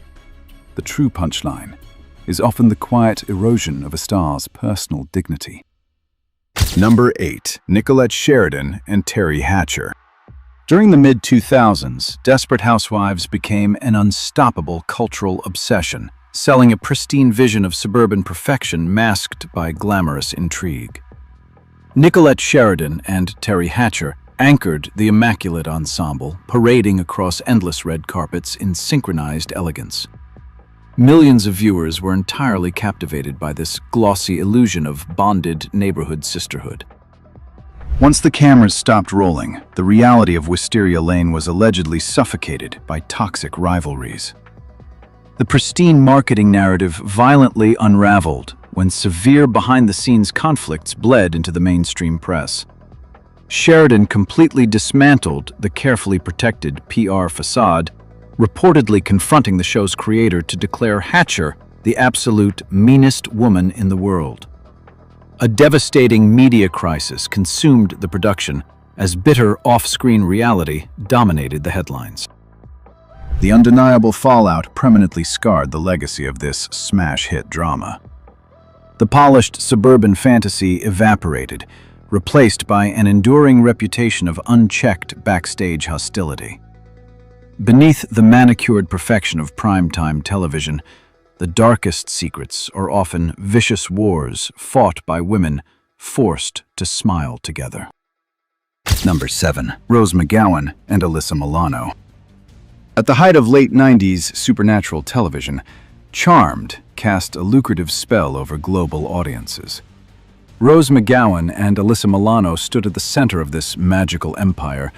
the true punchline is often the quiet erosion of a star's personal dignity. Number 8. Nicolette Sheridan and Terry Hatcher. During the mid-2000s, Desperate Housewives became an unstoppable cultural obsession, selling a pristine vision of suburban perfection masked by glamorous intrigue. Nicolette Sheridan and Terry Hatcher anchored the immaculate ensemble, parading across endless red carpets in synchronized elegance. Millions of viewers were entirely captivated by this glossy illusion of bonded neighborhood sisterhood. Once the cameras stopped rolling, the reality of Wisteria Lane was allegedly suffocated by toxic rivalries. The pristine marketing narrative violently unraveled when severe behind-the-scenes conflicts bled into the mainstream press. Sheridan completely dismantled the carefully protected PR facade, reportedly confronting the show's creator to declare Hatcher the absolute meanest woman in the world. A devastating media crisis consumed the production as bitter off-screen reality dominated the headlines. The undeniable fallout permanently scarred the legacy of this smash-hit drama. The polished suburban fantasy evaporated, replaced by an enduring reputation of unchecked backstage hostility. Beneath the manicured perfection of primetime television, the darkest secrets are often vicious wars fought by women forced to smile together. Number 7. Rose McGowan and Alyssa Milano. At the height of late 90s supernatural television, Charmed cast a lucrative spell over global audiences. Rose McGowan and Alyssa Milano stood at the center of this magical empire,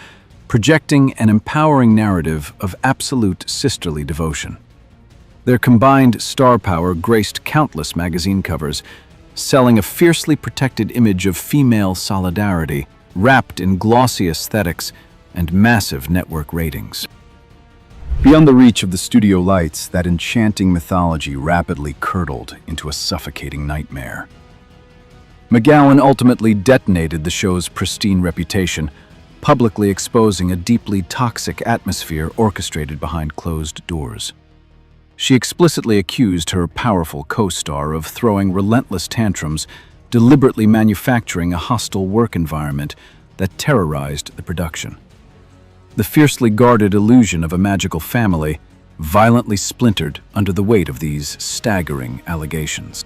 projecting an empowering narrative of absolute sisterly devotion. Their combined star power graced countless magazine covers, selling a fiercely protected image of female solidarity, wrapped in glossy aesthetics and massive network ratings. Beyond the reach of the studio lights, that enchanting mythology rapidly curdled into a suffocating nightmare. McGowan ultimately detonated the show's pristine reputation, publicly exposing a deeply toxic atmosphere orchestrated behind closed doors. She explicitly accused her powerful co-star of throwing relentless tantrums, deliberately manufacturing a hostile work environment that terrorized the production. The fiercely guarded illusion of a magical family violently splintered under the weight of these staggering allegations.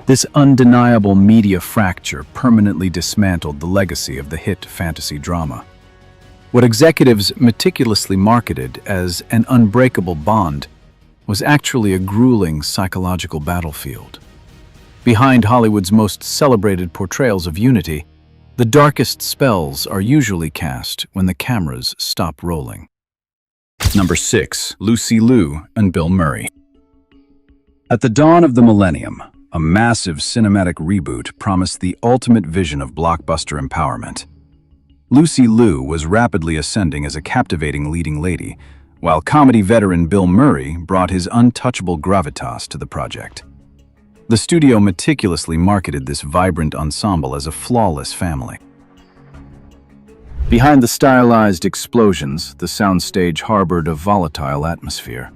This undeniable media fracture permanently dismantled the legacy of the hit fantasy drama. What executives meticulously marketed as an unbreakable bond was actually a grueling psychological battlefield. Behind Hollywood's most celebrated portrayals of unity, the darkest spells are usually cast when the cameras stop rolling. Number 6. Lucy Liu and Bill Murray. At the dawn of the millennium, a massive cinematic reboot promised the ultimate vision of blockbuster empowerment. Lucy Liu was rapidly ascending as a captivating leading lady, while comedy veteran Bill Murray brought his untouchable gravitas to the project. The studio meticulously marketed this vibrant ensemble as a flawless family. Behind the stylized explosions, the soundstage harbored a volatile atmosphere.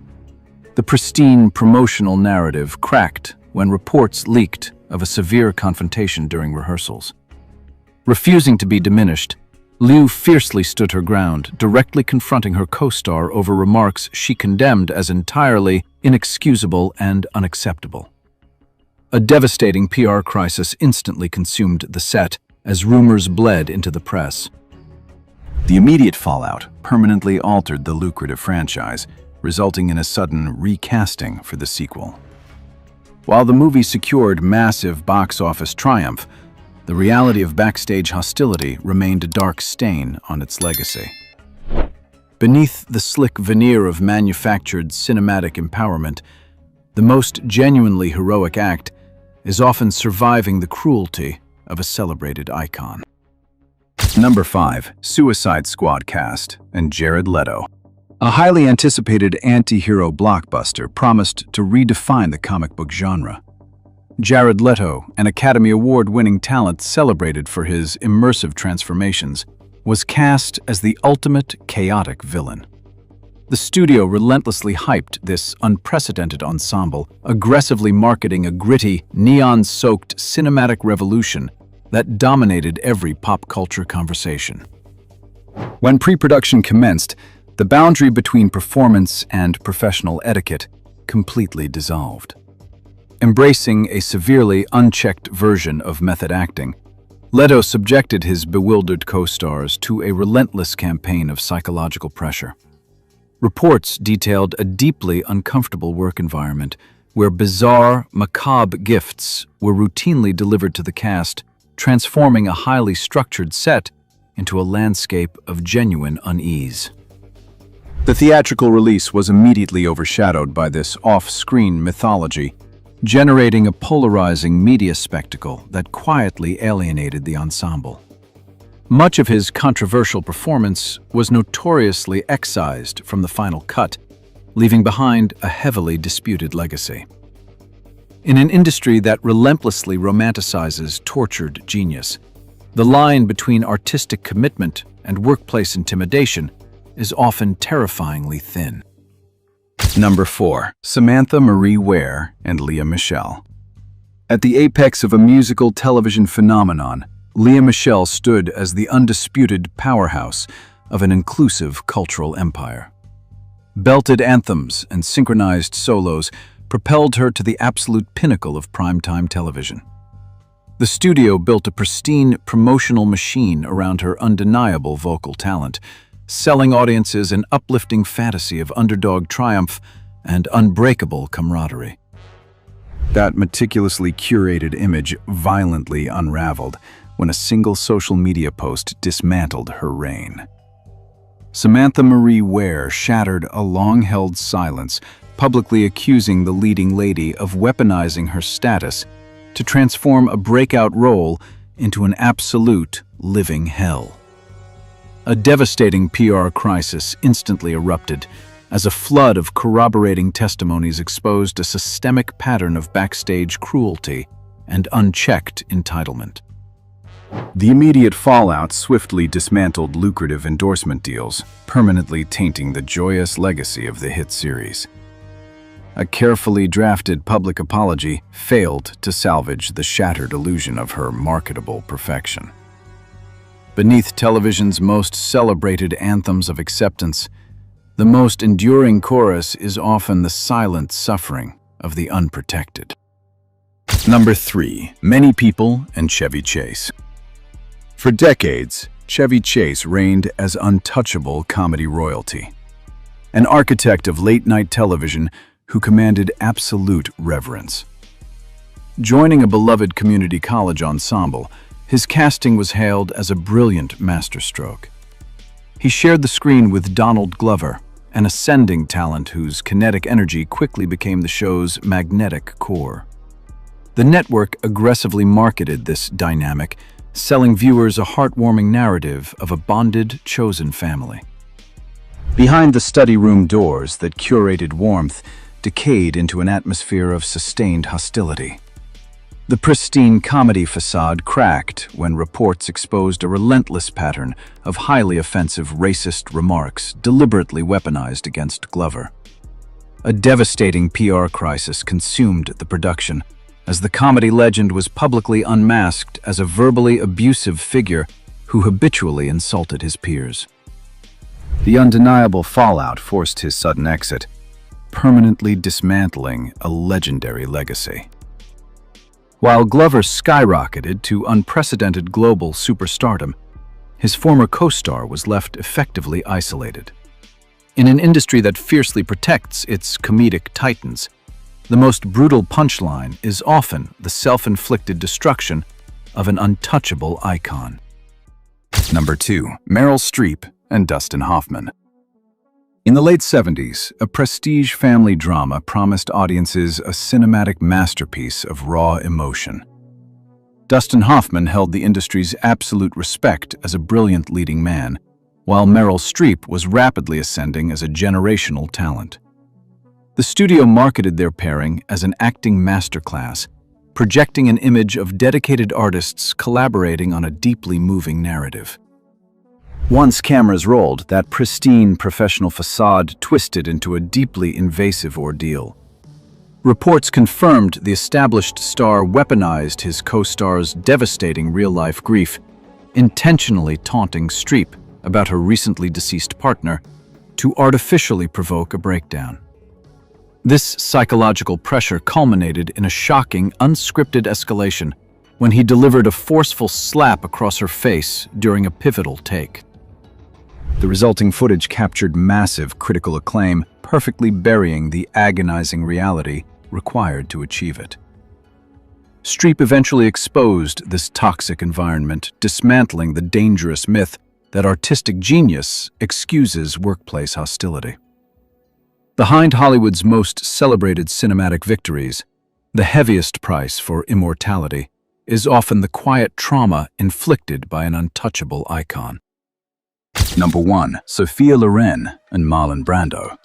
The pristine promotional narrative cracked when reports leaked of a severe confrontation during rehearsals. Refusing to be diminished, Liu fiercely stood her ground, directly confronting her co-star over remarks she condemned as entirely inexcusable and unacceptable. A devastating PR crisis instantly consumed the set as rumors bled into the press. The immediate fallout permanently altered the lucrative franchise, resulting in a sudden recasting for the sequel. While the movie secured massive box office triumph, the reality of backstage hostility remained a dark stain on its legacy. Beneath the slick veneer of manufactured cinematic empowerment, the most genuinely heroic act is often surviving the cruelty of a celebrated icon. Number 5. Suicide Squad cast and Jared Leto. A highly anticipated anti-hero blockbuster promised to redefine the comic book genre. Jared Leto, an Academy Award-winning talent celebrated for his immersive transformations, was cast as the ultimate chaotic villain. The studio relentlessly hyped this unprecedented ensemble, aggressively marketing a gritty, neon-soaked cinematic revolution that dominated every pop culture conversation. When pre-production commenced, the boundary between performance and professional etiquette completely dissolved. Embracing a severely unchecked version of method acting, Leto subjected his bewildered co-stars to a relentless campaign of psychological pressure. Reports detailed a deeply uncomfortable work environment where bizarre, macabre gifts were routinely delivered to the cast, transforming a highly structured set into a landscape of genuine unease. The theatrical release was immediately overshadowed by this off-screen mythology, generating a polarizing media spectacle that quietly alienated the ensemble. Much of his controversial performance was notoriously excised from the final cut, leaving behind a heavily disputed legacy. In an industry that relentlessly romanticizes tortured genius, the line between artistic commitment and workplace intimidation is often terrifyingly thin. Number 4. Samantha Marie Ware and Lea Michele. At the apex of a musical television phenomenon, Lea Michele stood as the undisputed powerhouse of an inclusive cultural empire. Belted anthems and synchronized solos propelled her to the absolute pinnacle of primetime television. The studio built a pristine promotional machine around her undeniable vocal talent, selling audiences an uplifting fantasy of underdog triumph and unbreakable camaraderie. That meticulously curated image violently unraveled when a single social media post dismantled her reign. Samantha Marie Ware shattered a long-held silence, publicly accusing the leading lady of weaponizing her status to transform a breakout role into an absolute living hell. A devastating PR crisis instantly erupted as a flood of corroborating testimonies exposed a systemic pattern of backstage cruelty and unchecked entitlement. The immediate fallout swiftly dismantled lucrative endorsement deals, permanently tainting the joyous legacy of the hit series. A carefully drafted public apology failed to salvage the shattered illusion of her marketable perfection. Beneath television's most celebrated anthems of acceptance, the most enduring chorus is often the silent suffering of the unprotected. Number 3. Many People and Chevy Chase. For decades, Chevy Chase reigned as untouchable comedy royalty, an architect of late-night television who commanded absolute reverence. Joining a beloved community college ensemble, his casting was hailed as a brilliant masterstroke. He shared the screen with Donald Glover, an ascending talent whose kinetic energy quickly became the show's magnetic core. The network aggressively marketed this dynamic, selling viewers a heartwarming narrative of a bonded, chosen family. Behind the study room doors that curated warmth decayed into an atmosphere of sustained hostility. The pristine comedy facade cracked when reports exposed a relentless pattern of highly offensive racist remarks deliberately weaponized against Glover. A devastating PR crisis consumed the production, as the comedy legend was publicly unmasked as a verbally abusive figure who habitually insulted his peers. The undeniable fallout forced his sudden exit, permanently dismantling a legendary legacy. While Glover skyrocketed to unprecedented global superstardom, his former co-star was left effectively isolated. In an industry that fiercely protects its comedic titans, the most brutal punchline is often the self-inflicted destruction of an untouchable icon. Number 2. Meryl Streep and Dustin Hoffman. In the late 70s, a prestige family drama promised audiences a cinematic masterpiece of raw emotion. Dustin Hoffman held the industry's absolute respect as a brilliant leading man, while Meryl Streep was rapidly ascending as a generational talent. The studio marketed their pairing as an acting masterclass, projecting an image of dedicated artists collaborating on a deeply moving narrative. Once cameras rolled, that pristine professional facade twisted into a deeply invasive ordeal. Reports confirmed the established star weaponized his co-star's devastating real-life grief, intentionally taunting Streep about her recently deceased partner to artificially provoke a breakdown. This psychological pressure culminated in a shocking, unscripted escalation when he delivered a forceful slap across her face during a pivotal take. The resulting footage captured massive critical acclaim, perfectly burying the agonizing reality required to achieve it. Streep eventually exposed this toxic environment, dismantling the dangerous myth that artistic genius excuses workplace hostility. Behind Hollywood's most celebrated cinematic victories, the heaviest price for immortality is often the quiet trauma inflicted by an untouchable icon. Number 1. Sophia Loren and Marlon Brando.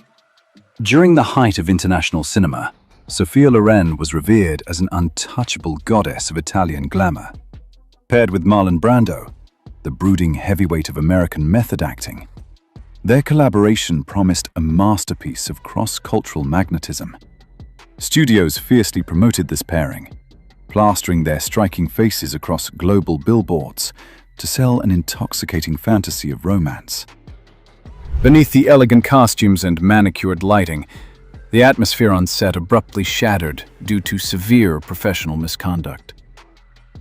During the height of international cinema, Sophia Loren was revered as an untouchable goddess of Italian glamour. Paired with Marlon Brando, the brooding heavyweight of American method acting, their collaboration promised a masterpiece of cross-cultural magnetism. Studios fiercely promoted this pairing, plastering their striking faces across global billboards to sell an intoxicating fantasy of romance. Beneath the elegant costumes and manicured lighting, the atmosphere on set abruptly shattered due to severe professional misconduct.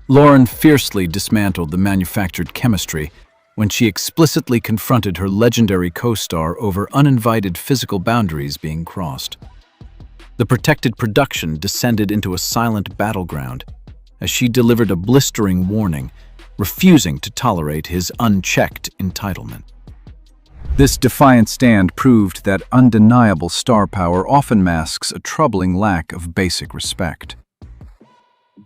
Loren fiercely dismantled the manufactured chemistry when she explicitly confronted her legendary co-star over uninvited physical boundaries being crossed. The protected production descended into a silent battleground as she delivered a blistering warning, refusing to tolerate his unchecked entitlement. This defiant stand proved that undeniable star power often masks a troubling lack of basic respect.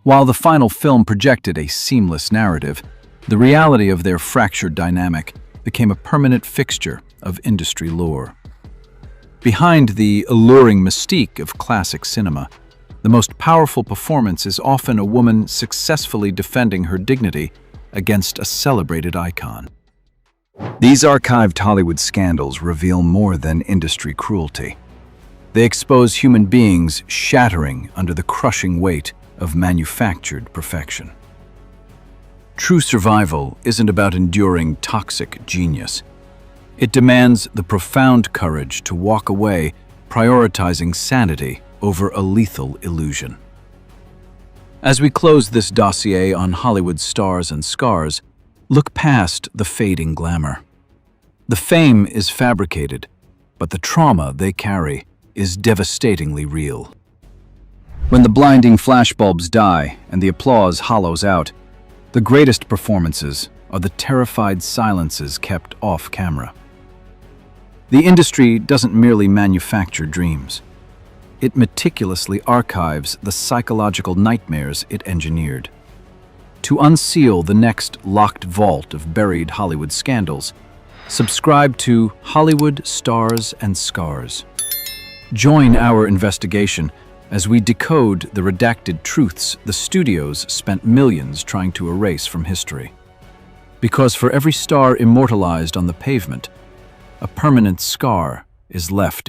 While the final film projected a seamless narrative, the reality of their fractured dynamic became a permanent fixture of industry lore. Behind the alluring mystique of classic cinema, the most powerful performance is often a woman successfully defending her dignity against a celebrated icon. These archived Hollywood scandals reveal more than industry cruelty. They expose human beings shattering under the crushing weight of manufactured perfection. True survival isn't about enduring toxic genius. It demands the profound courage to walk away, prioritizing sanity over a lethal illusion. As we close this dossier on Hollywood stars and scars, look past the fading glamour. The fame is fabricated, but the trauma they carry is devastatingly real. When the blinding flashbulbs die and the applause hollows out, the greatest performances are the terrified silences kept off camera. The industry doesn't merely manufacture dreams. It meticulously archives the psychological nightmares it engineered. To unseal the next locked vault of buried Hollywood scandals, subscribe to Hollywood Stars and Scars. Join our investigation as we decode the redacted truths the studios spent millions trying to erase from history. Because for every star immortalized on the pavement, a permanent scar is left